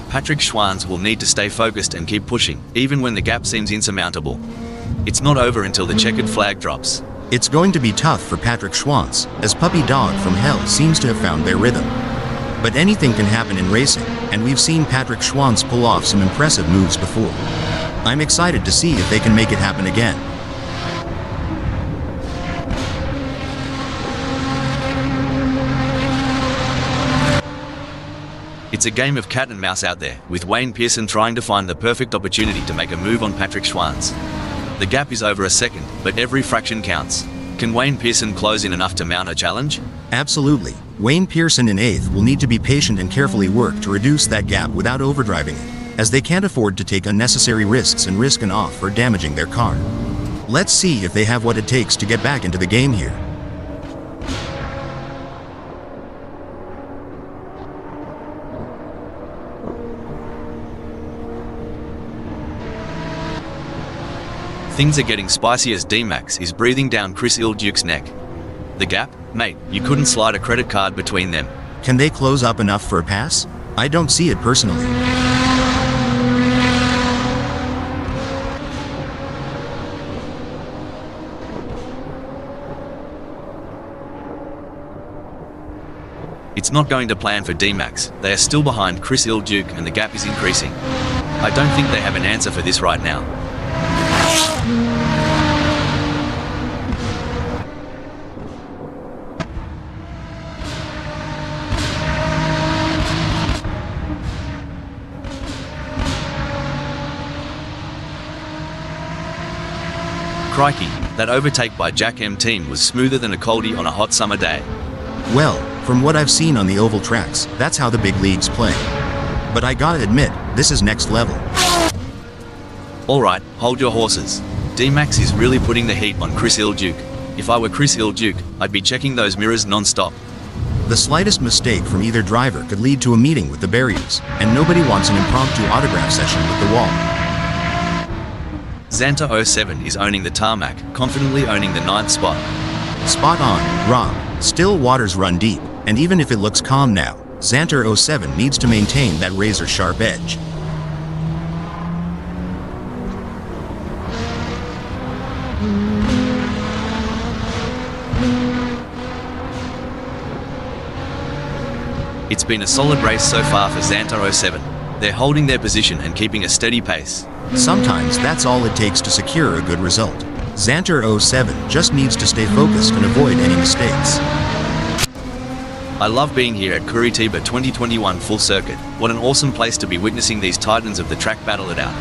Patrick Schwanz will need to stay focused and keep pushing, even when the gap seems insurmountable. It's not over until the checkered flag drops. It's going to be tough for Patrick Schwanz, as Puppy Dog from Hell seems to have found their rhythm. But anything can happen in racing, and we've seen Patrick Schwanz pull off some impressive moves before. I'm excited to see if they can make it happen again. It's a game of cat and mouse out there, with Wayne Pearson trying to find the perfect opportunity to make a move on Patrick Schwanz. The gap is over a second, but every fraction counts. Can Wayne Pearson close in enough to mount a challenge? Absolutely. Wayne Pearson in 8th will need to be patient and carefully work to reduce that gap without overdriving it, as they can't afford to take unnecessary risks and risk an off or damaging their car. Let's see if they have what it takes to get back into the game here. Things are getting spicy as D-Max is breathing down Chris Ilduke's neck. The gap? Mate, you couldn't slide a credit card between them. Can they close up enough for a pass? I don't see it personally. It's not going to plan for D-Max. They are still behind Chris Duke and the gap is increasing. I don't think they have an answer for this right now. Crikey, that overtake by Jack M team was smoother than a coldie on a hot summer day. Well, from what I've seen on the oval tracks, that's how the big leagues play. But I gotta admit, this is next level. Alright, hold your horses. D-Max is really putting the heat on Chris Duke. If I were Chris Duke, I'd be checking those mirrors non-stop. The slightest mistake from either driver could lead to a meeting with the barriers, and nobody wants an impromptu autograph session with the wall. Xanta 07 is owning the tarmac, confidently owning the 9th spot. Spot on, Rob. Still waters run deep, and even if it looks calm now, Xanta 07 needs to maintain that razor-sharp edge. It's been a solid race so far for Xanta 07. They're holding their position and keeping a steady pace. Sometimes that's all it takes to secure a good result. Xanta 07 just needs to stay focused and avoid any mistakes. I love being here at Curitiba 2021 Full Circuit. What an awesome place to be witnessing these titans of the track battle it out.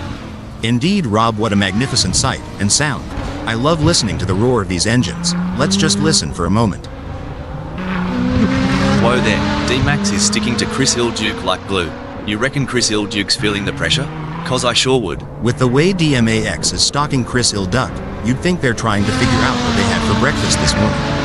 Indeed, Rob, what a magnificent sight and sound. I love listening to the roar of these engines. Let's just listen for a moment. Whoa there, D-Max is sticking to Chris Duke like glue. You reckon Chris Duke's feeling the pressure? Cause I sure would. With the way DMAX is stalking Chris Duke, you'd think they're trying to figure out what they had for breakfast this morning.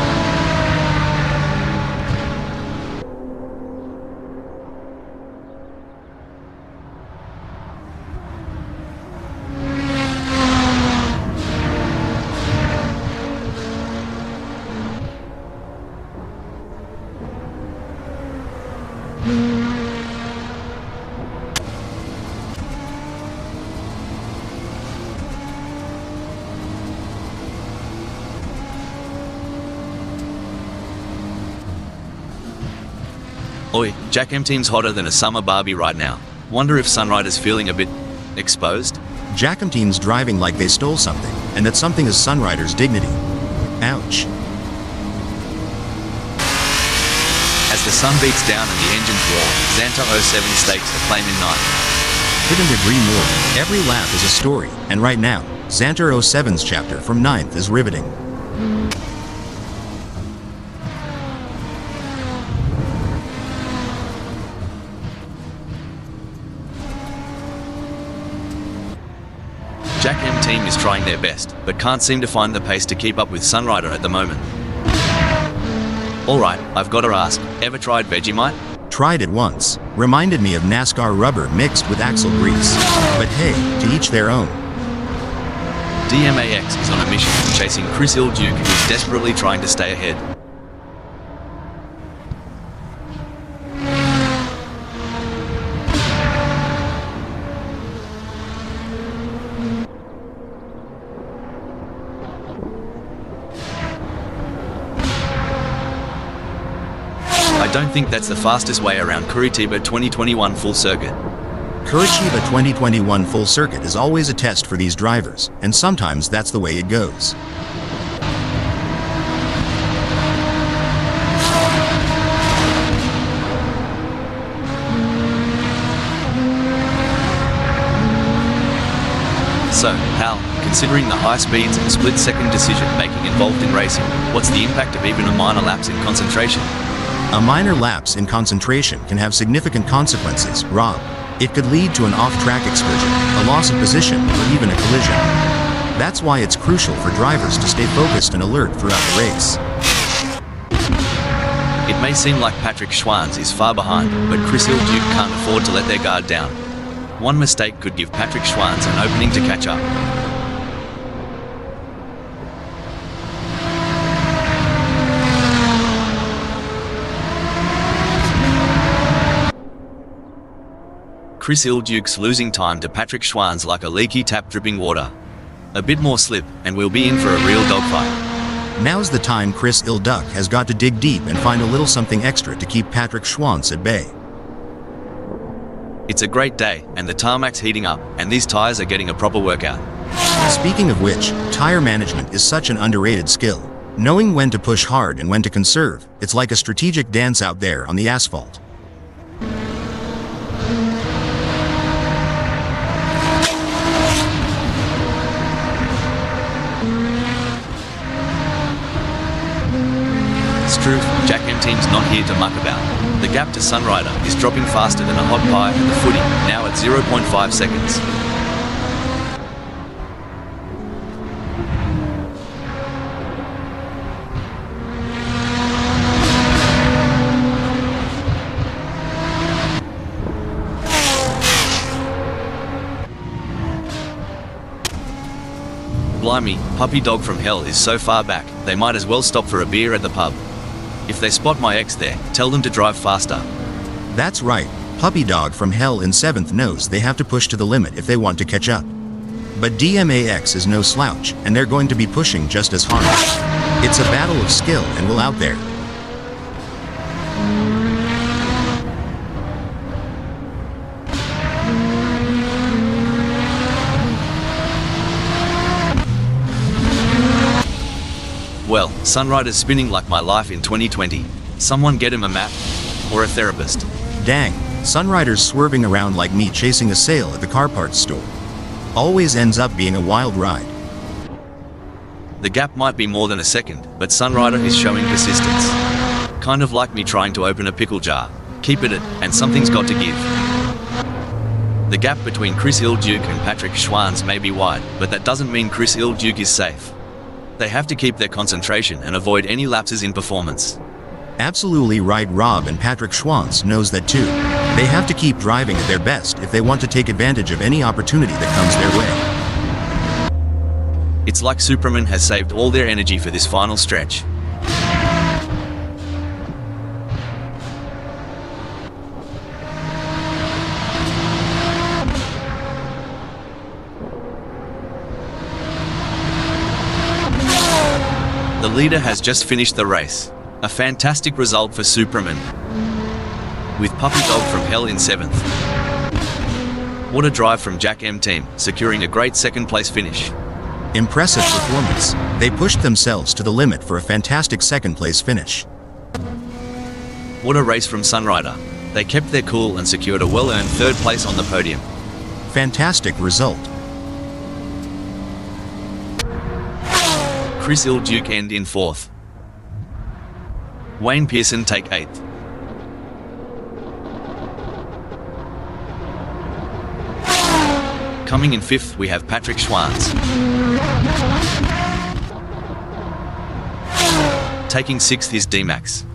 Oi, Jack M team's hotter than a summer Barbie right now. Wonder if Sunrider's feeling a bit exposed? Jack M team's driving like they stole something, and that something is Sunrider's dignity. Ouch. As the sun beats down and the engines roar, Xanta 07 stakes a claim in 9th. Couldn't agree more. Every lap is a story, and right now, Xanta 07's chapter from 9th is riveting. Jack M team is trying their best, but can't seem to find the pace to keep up with Sunrider at the moment. Alright, I've got to ask, ever tried Vegemite? Tried it once. Reminded me of NASCAR rubber mixed with axle grease. But hey, to each their own. DMAX is on a mission, chasing Chris Duke, who's desperately trying to stay ahead. I don't think that's the fastest way around Curitiba 2021 Full Circuit. Curitiba 2021 Full Circuit is always a test for these drivers, and sometimes that's the way it goes. So, Hal, considering the high speeds and split-second decision-making involved in racing, what's the impact of even a minor lapse in concentration? A minor lapse in concentration can have significant consequences, Rob. It could lead to an off-track excursion, a loss of position, or even a collision. That's why it's crucial for drivers to stay focused and alert throughout the race. It may seem like Patrick Schwanz is far behind, but Chris Duke can't afford to let their guard down. One mistake could give Patrick Schwanz an opening to catch up. Chris Duke's losing time to Patrick Schwanz like a leaky tap dripping water. A bit more slip, and we'll be in for a real dogfight. Now's the time Chris Ilduck has got to dig deep and find a little something extra to keep Patrick Schwantz at bay. It's a great day, and the tarmac's heating up, and these tires are getting a proper workout. Speaking of which, tire management is such an underrated skill. Knowing when to push hard and when to conserve, it's like a strategic dance out there on the asphalt. Truth, Jack M team's not here to muck about. The gap to Sunrider is dropping faster than a hot pie at the footy, now at 0.5 seconds. Blimey, Puppy Dog from Hell is so far back, they might as well stop for a beer at the pub. If they spot my ex there, tell them to drive faster. That's right, Puppy Dog from Hell in 7th knows they have to push to the limit if they want to catch up. But DMAX is no slouch, and they're going to be pushing just as hard. It's a battle of skill and will out there. Well, Sunrider's spinning like my life in 2020. Someone get him a map or a therapist. Dang, Sunrider's swerving around like me chasing a sale at the car parts store. Always ends up being a wild ride. The gap might be more than a second, but Sunrider is showing persistence. Kind of like me trying to open a pickle jar. Keep it and something's got to give. The gap between Chris Ilduck and Patrick Schwantz may be wide, but that doesn't mean Chris Ilduck is safe. They have to keep their concentration and avoid any lapses in performance. Absolutely right. Rob and Patrick Schwantz knows that too. They have to keep driving at their best if they want to take advantage of any opportunity that comes their way. It's like Superman has saved all their energy for this final stretch. The leader has just finished the race. A fantastic result for Superman, with Puppy Dog from Hell in 7th. What a drive from Jack M team, securing a great second place finish. Impressive performance. They pushed themselves to the limit for a fantastic second place finish. What a race from Sunrider. They kept their cool and secured a well-earned third place on the podium. Fantastic result. Chris Ilduck end in 4th. Wayne Pearson take 8th. Coming in 5th we have Patrick Schwantz. Taking 6th is D-Max.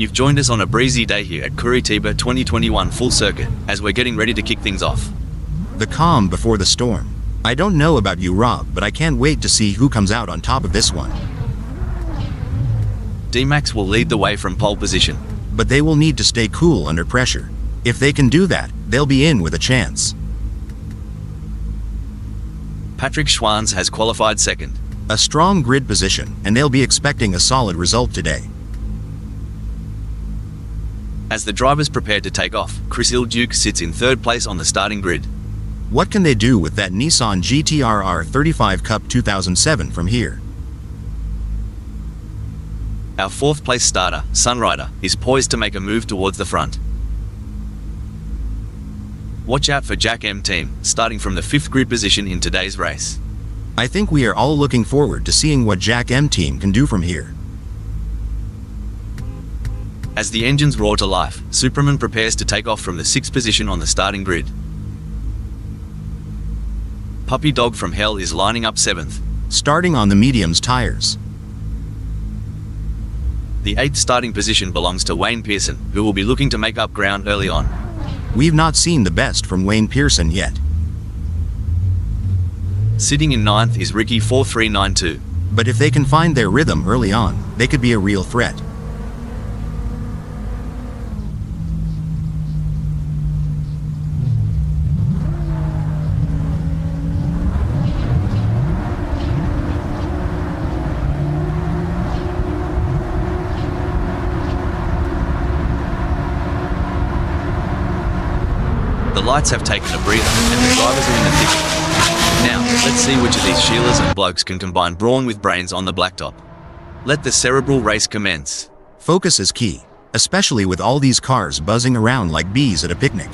You've joined us on a breezy day here at Curitiba 2021 full circuit, as we're getting ready to kick things off. The calm before the storm. I don't know about you, Rob, but I can't wait to see who comes out on top of this one. D-Max will lead the way from pole position. But they will need to stay cool under pressure. If they can do that, they'll be in with a chance. Patrick Schwanz has qualified second. A strong grid position, and they'll be expecting a solid result today. As the drivers prepare to take off, Chris Ilduke sits in third place on the starting grid. What can they do with that Nissan GT-R R35 Cup 2007 from here? Our fourth place starter, Sunrider, is poised to make a move towards the front. Watch out for Jack M Team, starting from the fifth grid position in today's race. I think we are all looking forward to seeing what Jack M Team can do from here. As the engines roar to life, Superman prepares to take off from the sixth position on the starting grid. Puppy Dog from Hell is lining up seventh. Starting on the medium's tires. The eighth starting position belongs to Wayne Pearson, who will be looking to make up ground early on. We've not seen the best from Wayne Pearson yet. Sitting in ninth is Ricky 4392. But if they can find their rhythm early on, they could be a real threat. The lights have taken a breather, and the drivers are in the thick. Now, let's see which of these Sheilas and blokes can combine brawn with brains on the blacktop. Let the cerebral race commence. Focus is key, especially with all these cars buzzing around like bees at a picnic.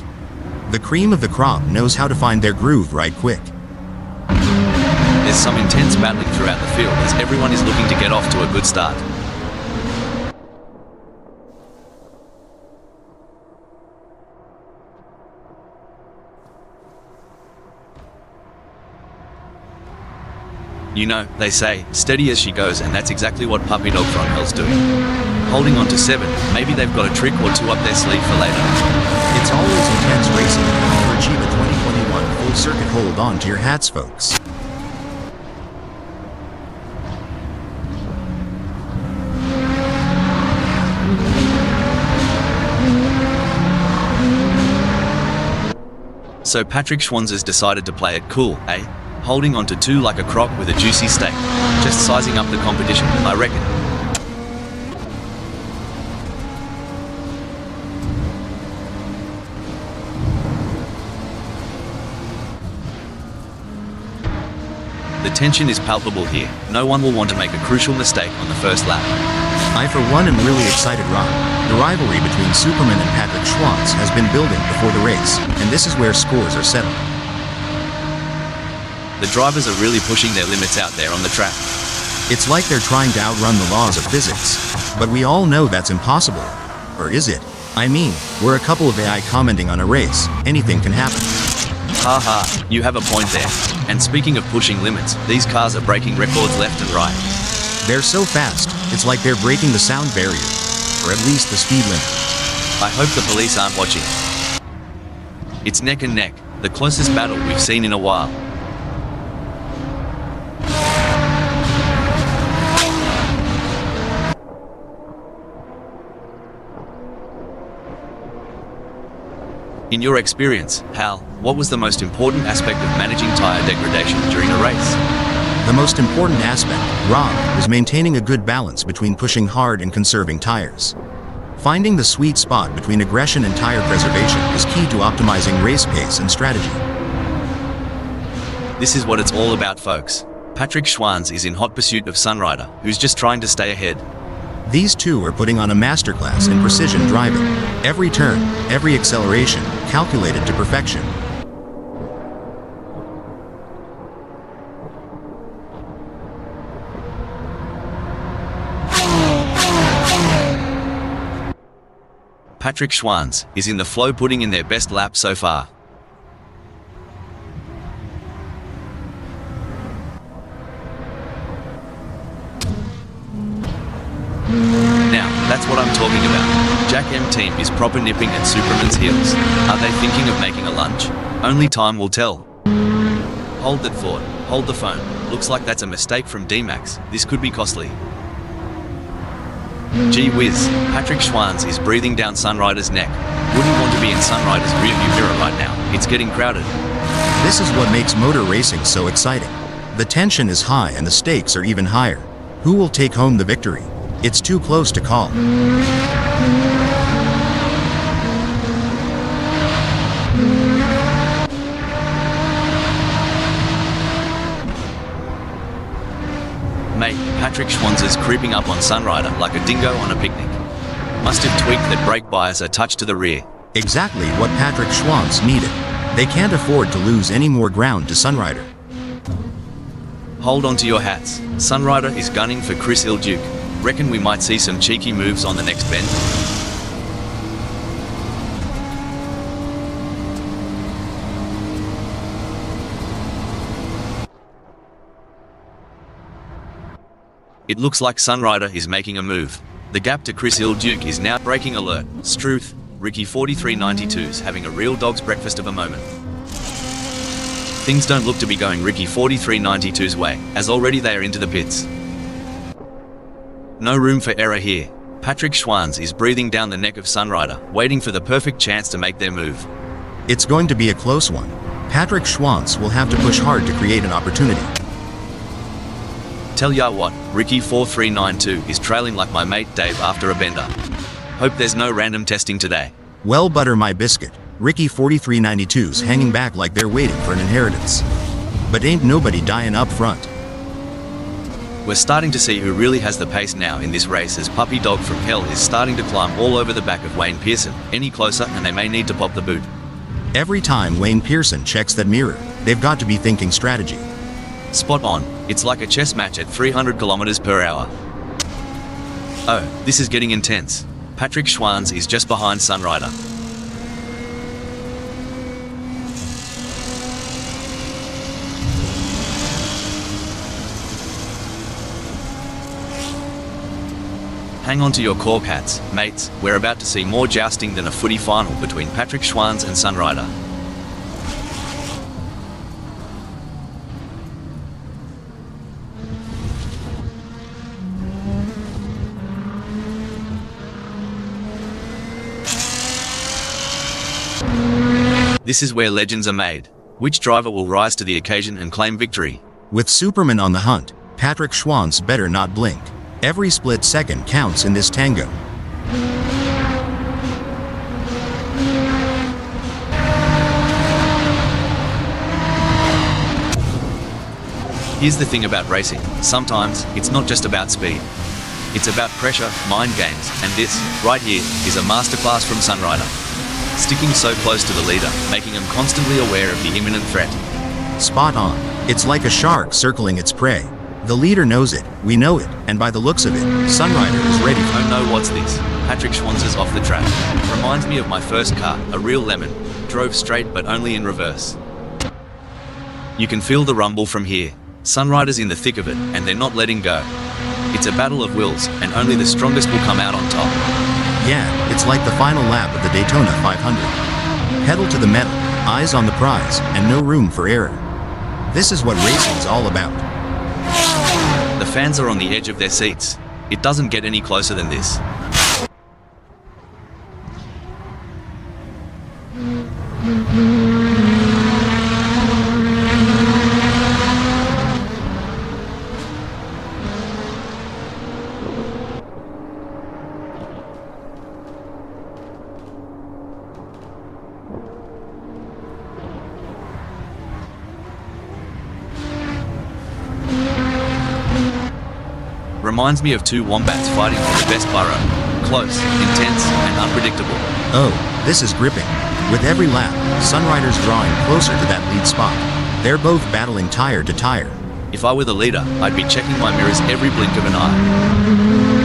The cream of the crop knows how to find their groove right quick. There's some intense battling throughout the field as everyone is looking to get off to a good start. You know, they say, steady as she goes, and that's exactly what Puppy Dog from Hell's doing. Holding on to 7, maybe they've got a trick or two up their sleeve for later. It's always intense racing. Curitiba 2021 full circuit. Hold on to your hats, folks. So Patrick Schwanz has decided to play it cool, eh? Holding on to 2 like a croc with a juicy steak. Just sizing up the competition, I reckon. The tension is palpable here. No one will want to make a crucial mistake on the first lap. I for one am really excited, Rob. The rivalry between Superman and Patrick Schwanz has been building before the race, and this is where scores are settled. The drivers are really pushing their limits out there on the track. It's like they're trying to outrun the laws of physics. But we all know that's impossible. Or is it? I mean, we're a couple of AI commenting on a race. Anything can happen. Haha, you have a point there. And speaking of pushing limits, these cars are breaking records left and right. They're so fast, it's like they're breaking the sound barrier. Or at least the speed limit. I hope the police aren't watching. It's neck and neck, the closest battle we've seen in a while. In your experience, Hal, what was the most important aspect of managing tyre degradation during a race? The most important aspect, Rob, was maintaining a good balance between pushing hard and conserving tires. Finding the sweet spot between aggression and tire preservation is key to optimizing race pace and strategy. This is what it's all about, folks. Patrick Schwanz is in hot pursuit of Sunrider, who's just trying to stay ahead. These two are putting on a masterclass in precision driving. Every turn, every acceleration, calculated to perfection. Patrick Schwanz is in the flow, putting in their best lap so far. Now, That's what I'm talking about. Jack M team is proper nipping at Superman's heels. Are they thinking of making a lunch? Only time will tell. Hold that thought. Hold the phone. Looks like that's a mistake from D-Max. This could be costly. Gee whiz, Patrick Schwanz is breathing down Sunrider's neck. Wouldn't want to be in Sunrider's rearview mirror right now. It's getting crowded. This is what makes motor racing so exciting. The tension is high and the stakes are even higher. Who will take home the victory? It's too close to call. Mate, Patrick Schwanz is creeping up on Sunrider like a dingo on a picnic. Must have tweaked that brake bias a touch to the rear. Exactly what Patrick Schwanz needed. They can't afford to lose any more ground to Sunrider. Hold on to your hats. Sunrider is gunning for Chris Ilduke. Reckon we might see some cheeky moves on the next bend? It looks like Sunrider is making a move. The gap to Chris Ilduke is now breaking alert. Struth, Ricky 4392's having a real dog's breakfast of a moment. Things don't look to be going Ricky 4392's way, as already they are into the pits. No room for error here. Patrick Schwanz is breathing down the neck of Sunrider, waiting for the perfect chance to make their move. It's going to be a close one. Patrick Schwanz will have to push hard to create an opportunity. Tell ya what, Ricky 4392 is trailing like my mate Dave after a bender. Hope there's no random testing today. Well, butter my biscuit. Ricky 4392's hanging back like they're waiting for an inheritance. But ain't nobody dying up front. We're starting to see who really has the pace now in this race as Puppy Dog from Hell is starting to climb all over the back of Wayne Pearson. Any closer and they may need to pop the boot. Every time Wayne Pearson checks that mirror, they've got to be thinking strategy. Spot on. It's like a chess match at 300 kilometers per hour. Oh, this is getting intense. Patrick Schwanz is just behind Sunrider. Hang on to your cork hats, mates. We're about to see more jousting than a footy final between Patrick Schwanz and Sunrider. This is where legends are made. Which driver will rise to the occasion and claim victory? With Superman on the hunt, Patrick Schwanz better not blink. Every split second counts in this tango. Here's the thing about racing. Sometimes, it's not just about speed. It's about pressure, mind games, and this, right here, is a masterclass from Sunrider. Sticking so close to the leader, making him constantly aware of the imminent threat. Spot on. It's like a shark circling its prey. The leader knows it, we know it, and by the looks of it, Sunrider is ready. Oh no, what's this? Patrick Schwanz is off the track. Reminds me of my first car, a real lemon. Drove straight but only in reverse. You can feel the rumble from here. Sunrider's in the thick of it, and they're not letting go. It's a battle of wills, and only the strongest will come out on top. Yeah, it's like the final lap of the Daytona 500. Pedal to the metal, eyes on the prize, and no room for error. This is what racing's all about. The fans are on the edge of their seats. It doesn't get any closer than this. Reminds me of two wombats fighting for the best burrow. Close, intense, and unpredictable. Oh, this is gripping. With every lap, Sunrider's drawing closer to that lead spot. They're both battling tire to tire. If I were the leader, I'd be checking my mirrors every blink of an eye.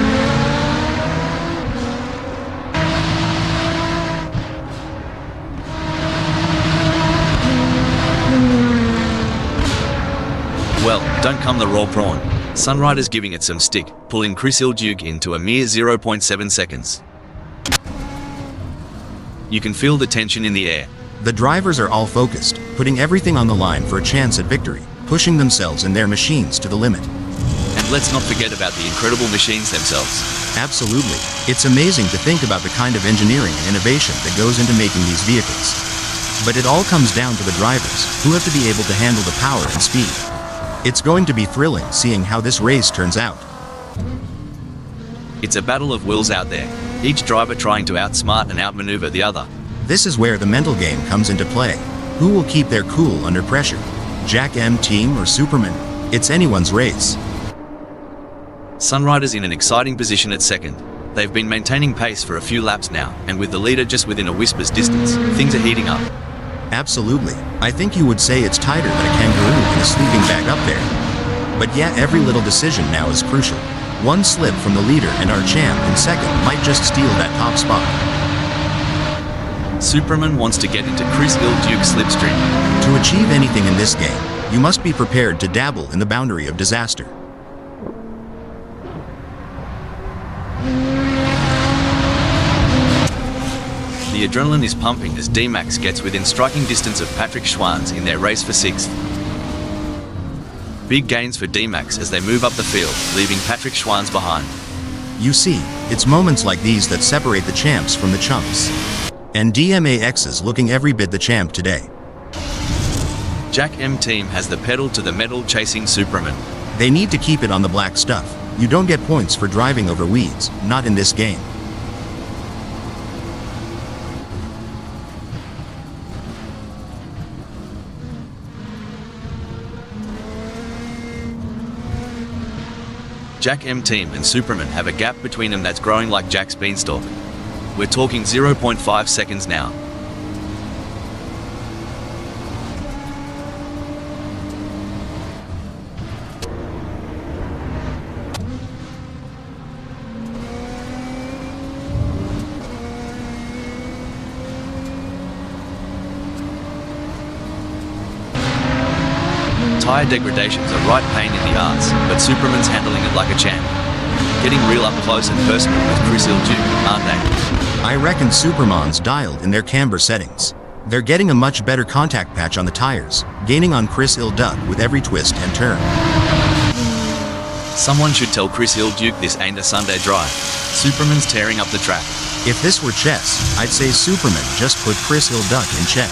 Well, don't come the raw prawn. Sunrider's giving it some stick, pulling Chris Ilduke into a mere 0.7 seconds. You can feel the tension in the air. The drivers are all focused, putting everything on the line for a chance at victory, pushing themselves and their machines to the limit. And let's not forget about the incredible machines themselves. Absolutely. It's amazing to think about the kind of engineering and innovation that goes into making these vehicles. But it all comes down to the drivers, who have to be able to handle the power and speed. It's going to be thrilling seeing how this race turns out. It's a battle of wills out there, each driver trying to outsmart and outmaneuver the other. This is where the mental game comes into play. Who will keep their cool under pressure? Jack M Team or Superman? It's anyone's race. Sunrider's in an exciting position at second. They've been maintaining pace for a few laps now, and with the leader just within a whisper's distance, things are heating up. Absolutely. I think you would say it's tighter than a kangaroo in a sleeping bag up there. But yeah, every little decision now is crucial. One slip from the leader and our champ in second might just steal that top spot. Superman wants to get into Chris Ilduke's slipstream. To achieve anything in this game, you must be prepared to dabble in the boundary of disaster. The adrenaline is pumping as D-Max gets within striking distance of Patrick Schwanz in their race for 6th. Big gains for D-Max as they move up the field, leaving Patrick Schwanz behind. You see, it's moments like these that separate the champs from the chumps. And DMAX is looking every bit the champ today. Jack M Team has the pedal to the metal chasing Superman. They need to keep it on the black stuff. You don't get points for driving over weeds, not in this game. Jack M Team and Superman have a gap between them that's growing like Jack's beanstalk. We're talking 0.5 seconds now. Tire degradations are right pain in the arse, but Superman's handling it like a champ. Getting real up close and personal with Chris Ilduke, aren't they? I reckon Superman's dialed in their camber settings. They're getting a much better contact patch on the tires, gaining on Chris Ilduke with every twist and turn. Someone should tell Chris Ilduke this ain't a Sunday drive. Superman's tearing up the track. If this were chess, I'd say Superman just put Chris Ilduke in check.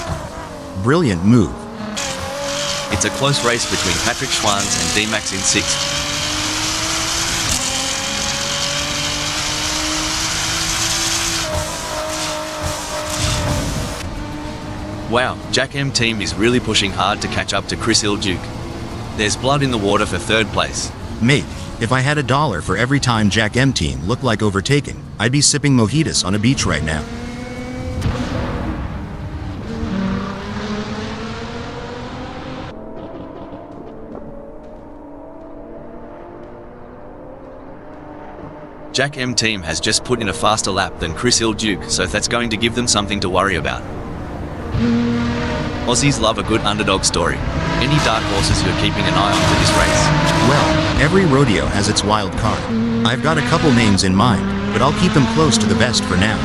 Brilliant move. It's a close race between Patrick Schwanz and D-Max in 6th. Wow, Jack M Team is really pushing hard to catch up to Chris Ilduke. There's blood in the water for 3rd place. Mate, if I had $1 for every time Jack M Team looked like overtaking, I'd be sipping mojitos on a beach right now. Jack M Team has just put in a faster lap than Chris Ilduke, so that's going to give them something to worry about. Aussies love a good underdog story. Any dark horses you're keeping an eye on for this race? Well, every rodeo has its wild card. I've got a couple names in mind, but I'll keep them close to the vest for now.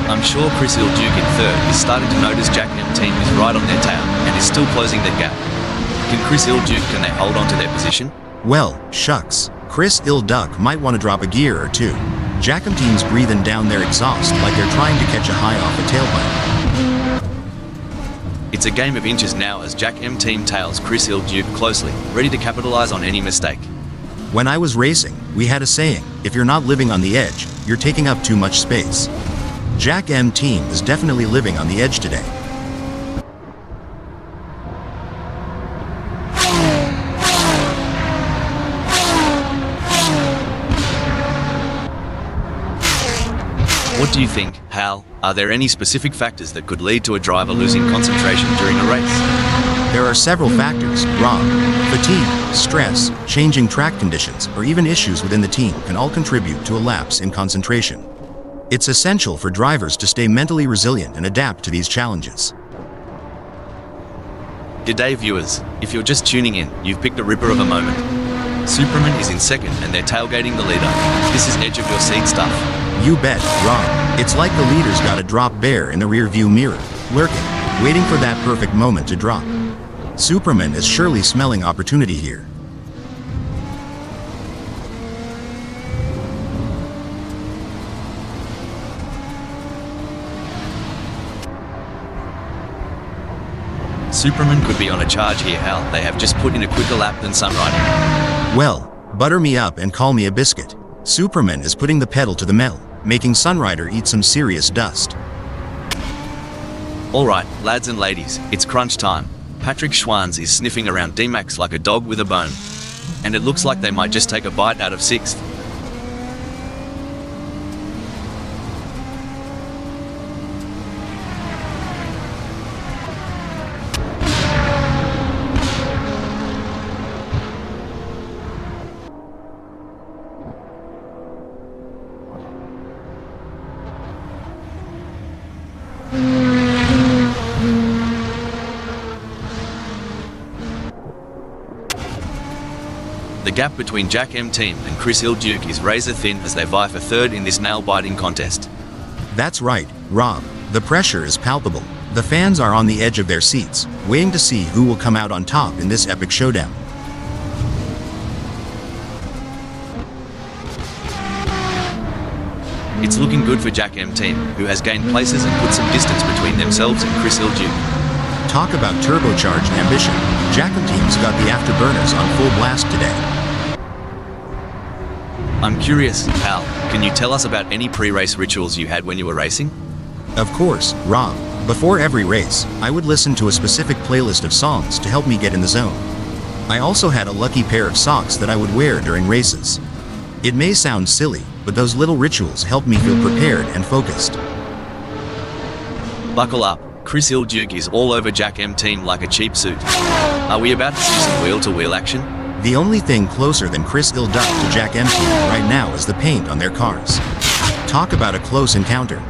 I'm sure Chris Ilduke in 3rd is starting to notice Jack M Team is right on their tail and is still closing their gap. Can they hold on to their position? Well, shucks. Chris Ilduke might want to drop a gear or two. Jack M Team's breathing down their exhaust like they're trying to catch a high off a tailpipe. It's a game of inches now as Jack M Team tails Chris Ilduke closely, ready to capitalize on any mistake. When I was racing, we had a saying, if you're not living on the edge, you're taking up too much space. Jack M Team is definitely living on the edge today. What do you think, Hal? Are there any specific factors that could lead to a driver losing concentration during a race? There are several factors. Rob, fatigue, stress, changing track conditions, or even issues within the team can all contribute to a lapse in concentration. It's essential for drivers to stay mentally resilient and adapt to these challenges. G'day viewers, if you're just tuning in, you've picked a ripper of a moment. Superman is in second and they're tailgating the leader. This is edge of your seat stuff. You bet, Rob. It's like the leader's got a drop bear in the rear view mirror, lurking, waiting for that perfect moment to drop. Superman is surely smelling opportunity here. Superman could be on a charge here, Hal. They have just put in a quicker lap than Sunrider. Well, butter me up and call me a biscuit. Superman is putting the pedal to the metal, making Sunrider eat some serious dust. Alright, lads and ladies, it's crunch time. Patrick Schwanz is sniffing around D-Max like a dog with a bone. And it looks like they might just take a bite out of 6th. The gap between Jack M Team and Chris Hill Duke is razor thin as they vie for third in this nail-biting contest. That's right, Rob. The pressure is palpable. The fans are on the edge of their seats, waiting to see who will come out on top in this epic showdown. It's looking good for Jack M Team, who has gained places and put some distance between themselves and Chris Hill Duke. Talk about turbocharged ambition. Jack M Team's got the afterburners on full blast today. I'm curious, Hal, can you tell us about any pre-race rituals you had when you were racing? Of course, Rob. Before every race, I would listen to a specific playlist of songs to help me get in the zone. I also had a lucky pair of socks that I would wear during races. It may sound silly, but those little rituals helped me feel prepared and focused. Buckle up, Chris Hill Duke is all over Jack M Team like a cheap suit. Are we about to see some wheel-to-wheel action? The only thing closer than Chris Hill Duck to Jack M Team right now is the paint on their cars. Talk about a close encounter.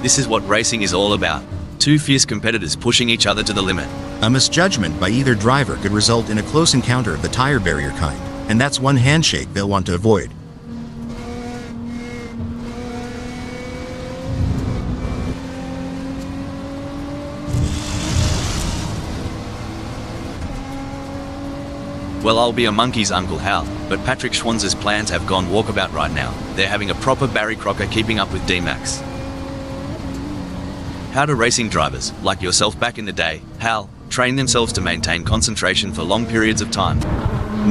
This is what racing is all about. Two fierce competitors pushing each other to the limit. A misjudgment by either driver could result in a close encounter of the tire barrier kind, and that's one handshake they'll want to avoid. Well, I'll be a monkey's Uncle Hal, but Patrick Schwanz's plans have gone walkabout right now. They're having a proper Barry Crocker keeping up with D-Max. How do racing drivers, like yourself back in the day, Hal, train themselves to maintain concentration for long periods of time?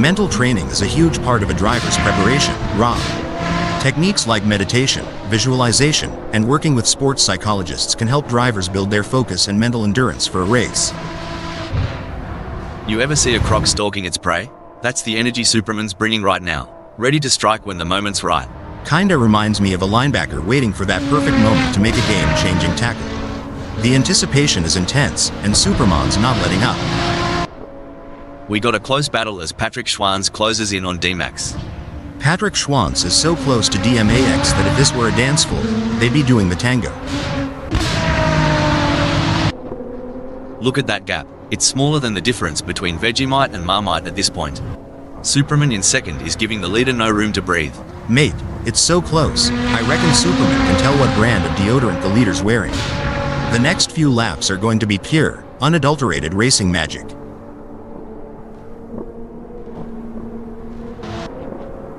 Mental training is a huge part of a driver's preparation, Rob. Techniques like meditation, visualization, and working with sports psychologists can help drivers build their focus and mental endurance for a race. You ever see a croc stalking its prey? That's the energy Superman's bringing right now, ready to strike when the moment's right. Kinda reminds me of a linebacker waiting for that perfect moment to make a game-changing tackle. The anticipation is intense, and Superman's not letting up. We got a close battle as Patrick Schwanz closes in on D-Max. Patrick Schwanz is so close to DMAX that if this were a dance floor, they'd be doing the tango. Look at that gap. It's smaller than the difference between Vegemite and Marmite at this point. Superman in second is giving the leader no room to breathe. Mate, it's so close. I reckon Superman can tell what brand of deodorant the leader's wearing. The next few laps are going to be pure, unadulterated racing magic.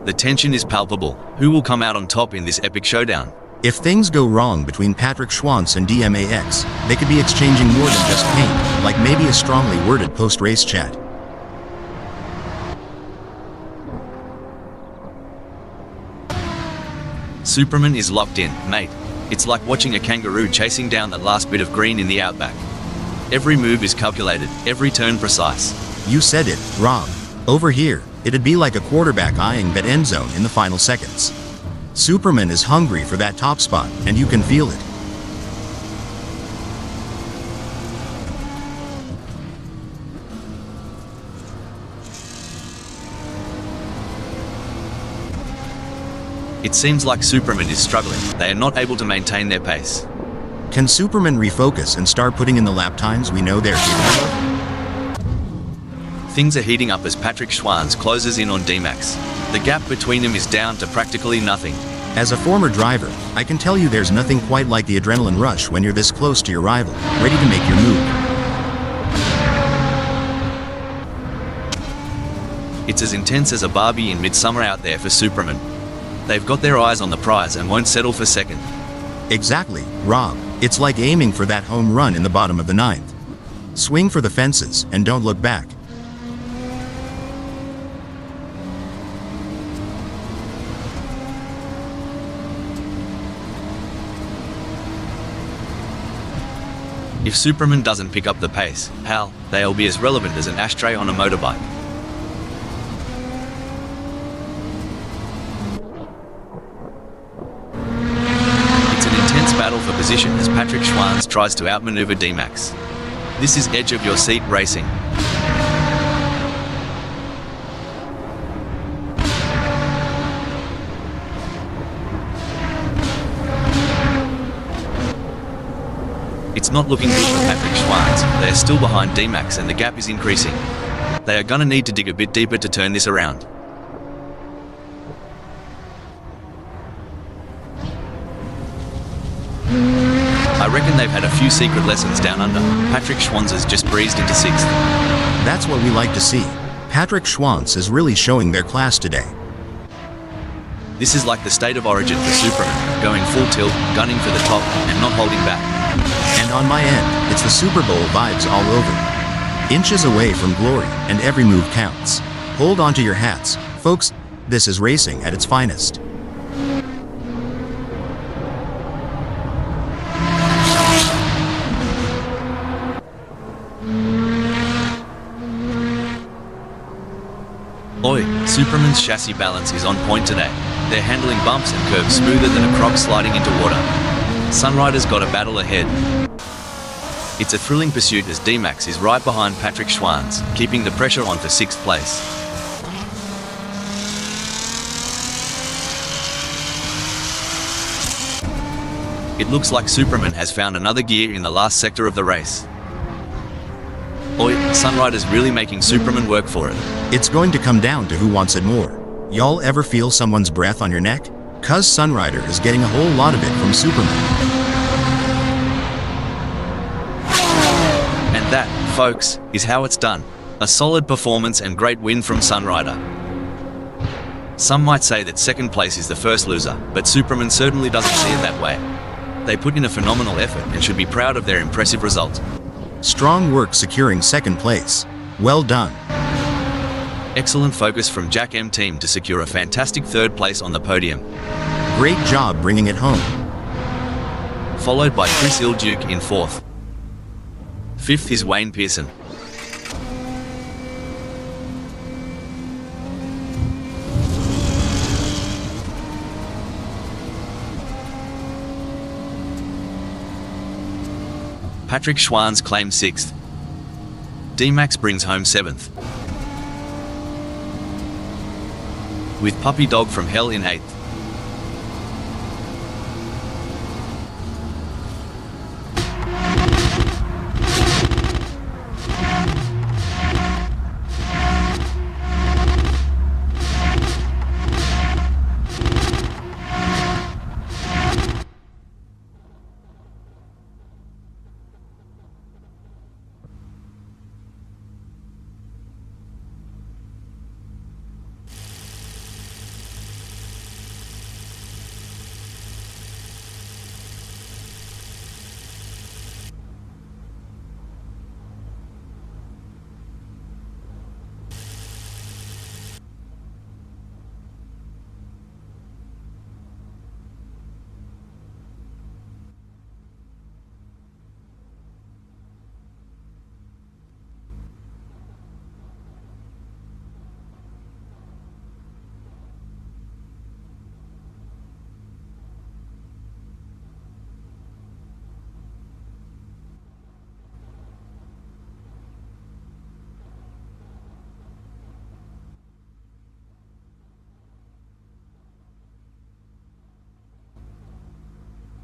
The tension is palpable. Who will come out on top in this epic showdown? If things go wrong between Patrick Schwanz and DMAX, they could be exchanging more than just paint, like maybe a strongly worded post-race chat. Superman is locked in, mate. It's like watching a kangaroo chasing down that last bit of green in the outback. Every move is calculated, every turn precise. You said it, Rob. Over here, it'd be like a quarterback eyeing that end zone in the final seconds. Superman is hungry for that top spot, and you can feel it. It seems like Superman is struggling. They are not able to maintain their pace. Can Superman refocus and start putting in the lap times we know they're capable of? Things are heating up as Patrick Schwanz closes in on D-Max. The gap between them is down to practically nothing. As a former driver, I can tell you there's nothing quite like the adrenaline rush when you're this close to your rival, ready to make your move. It's as intense as a Barbie in midsummer out there for Superman. They've got their eyes on the prize and won't settle for second. Exactly, Rob. It's like aiming for that home run in the bottom of the ninth. Swing for the fences and don't look back. If Superman doesn't pick up the pace, hell, they'll be as relevant as an ashtray on a motorbike. It's an intense battle for position as Patrick Schwanz tries to outmaneuver D-Max. This is edge-of-your-seat racing. It's not looking good for Patrick Schwanz. They are still behind D-Max and the gap is increasing. They are gonna need to dig a bit deeper to turn this around. I reckon they've had a few secret lessons down under. Patrick Schwanz has just breezed into 6th. That's what we like to see. Patrick Schwanz is really showing their class today. This is like the state of origin for Superman, going full tilt, gunning for the top, and not holding back. And on my end, it's the Super Bowl vibes all over. Inches away from glory, and every move counts. Hold on to your hats, folks. This is racing at its finest. Oi, Superman's chassis balance is on point today. They're handling bumps and curves smoother than a croc sliding into water. Sunrider's got a battle ahead. It's a thrilling pursuit as D-Max is right behind Patrick Schwanz, keeping the pressure on for 6th place. It looks like Superman has found another gear in the last sector of the race. Oi, Sunrider's really making Superman work for it. It's going to come down to who wants it more. Y'all ever feel someone's breath on your neck? 'Cause Sunrider is getting a whole lot of it from Superman. And that, folks, is how it's done. A solid performance and great win from Sunrider. Some might say that 2nd place is the first loser, but Superman certainly doesn't see it that way. They put in a phenomenal effort and should be proud of their impressive result. Strong work securing 2nd place. Well done. Excellent focus from Jack M team to secure a fantastic 3rd place on the podium. Great job bringing it home. Followed by Chris Ilduke in 4th. 5th is Wayne Pearson. Patrick Schwanz claims 6th. D-Max brings home 7th. With Puppy Dog from Hell in 8th.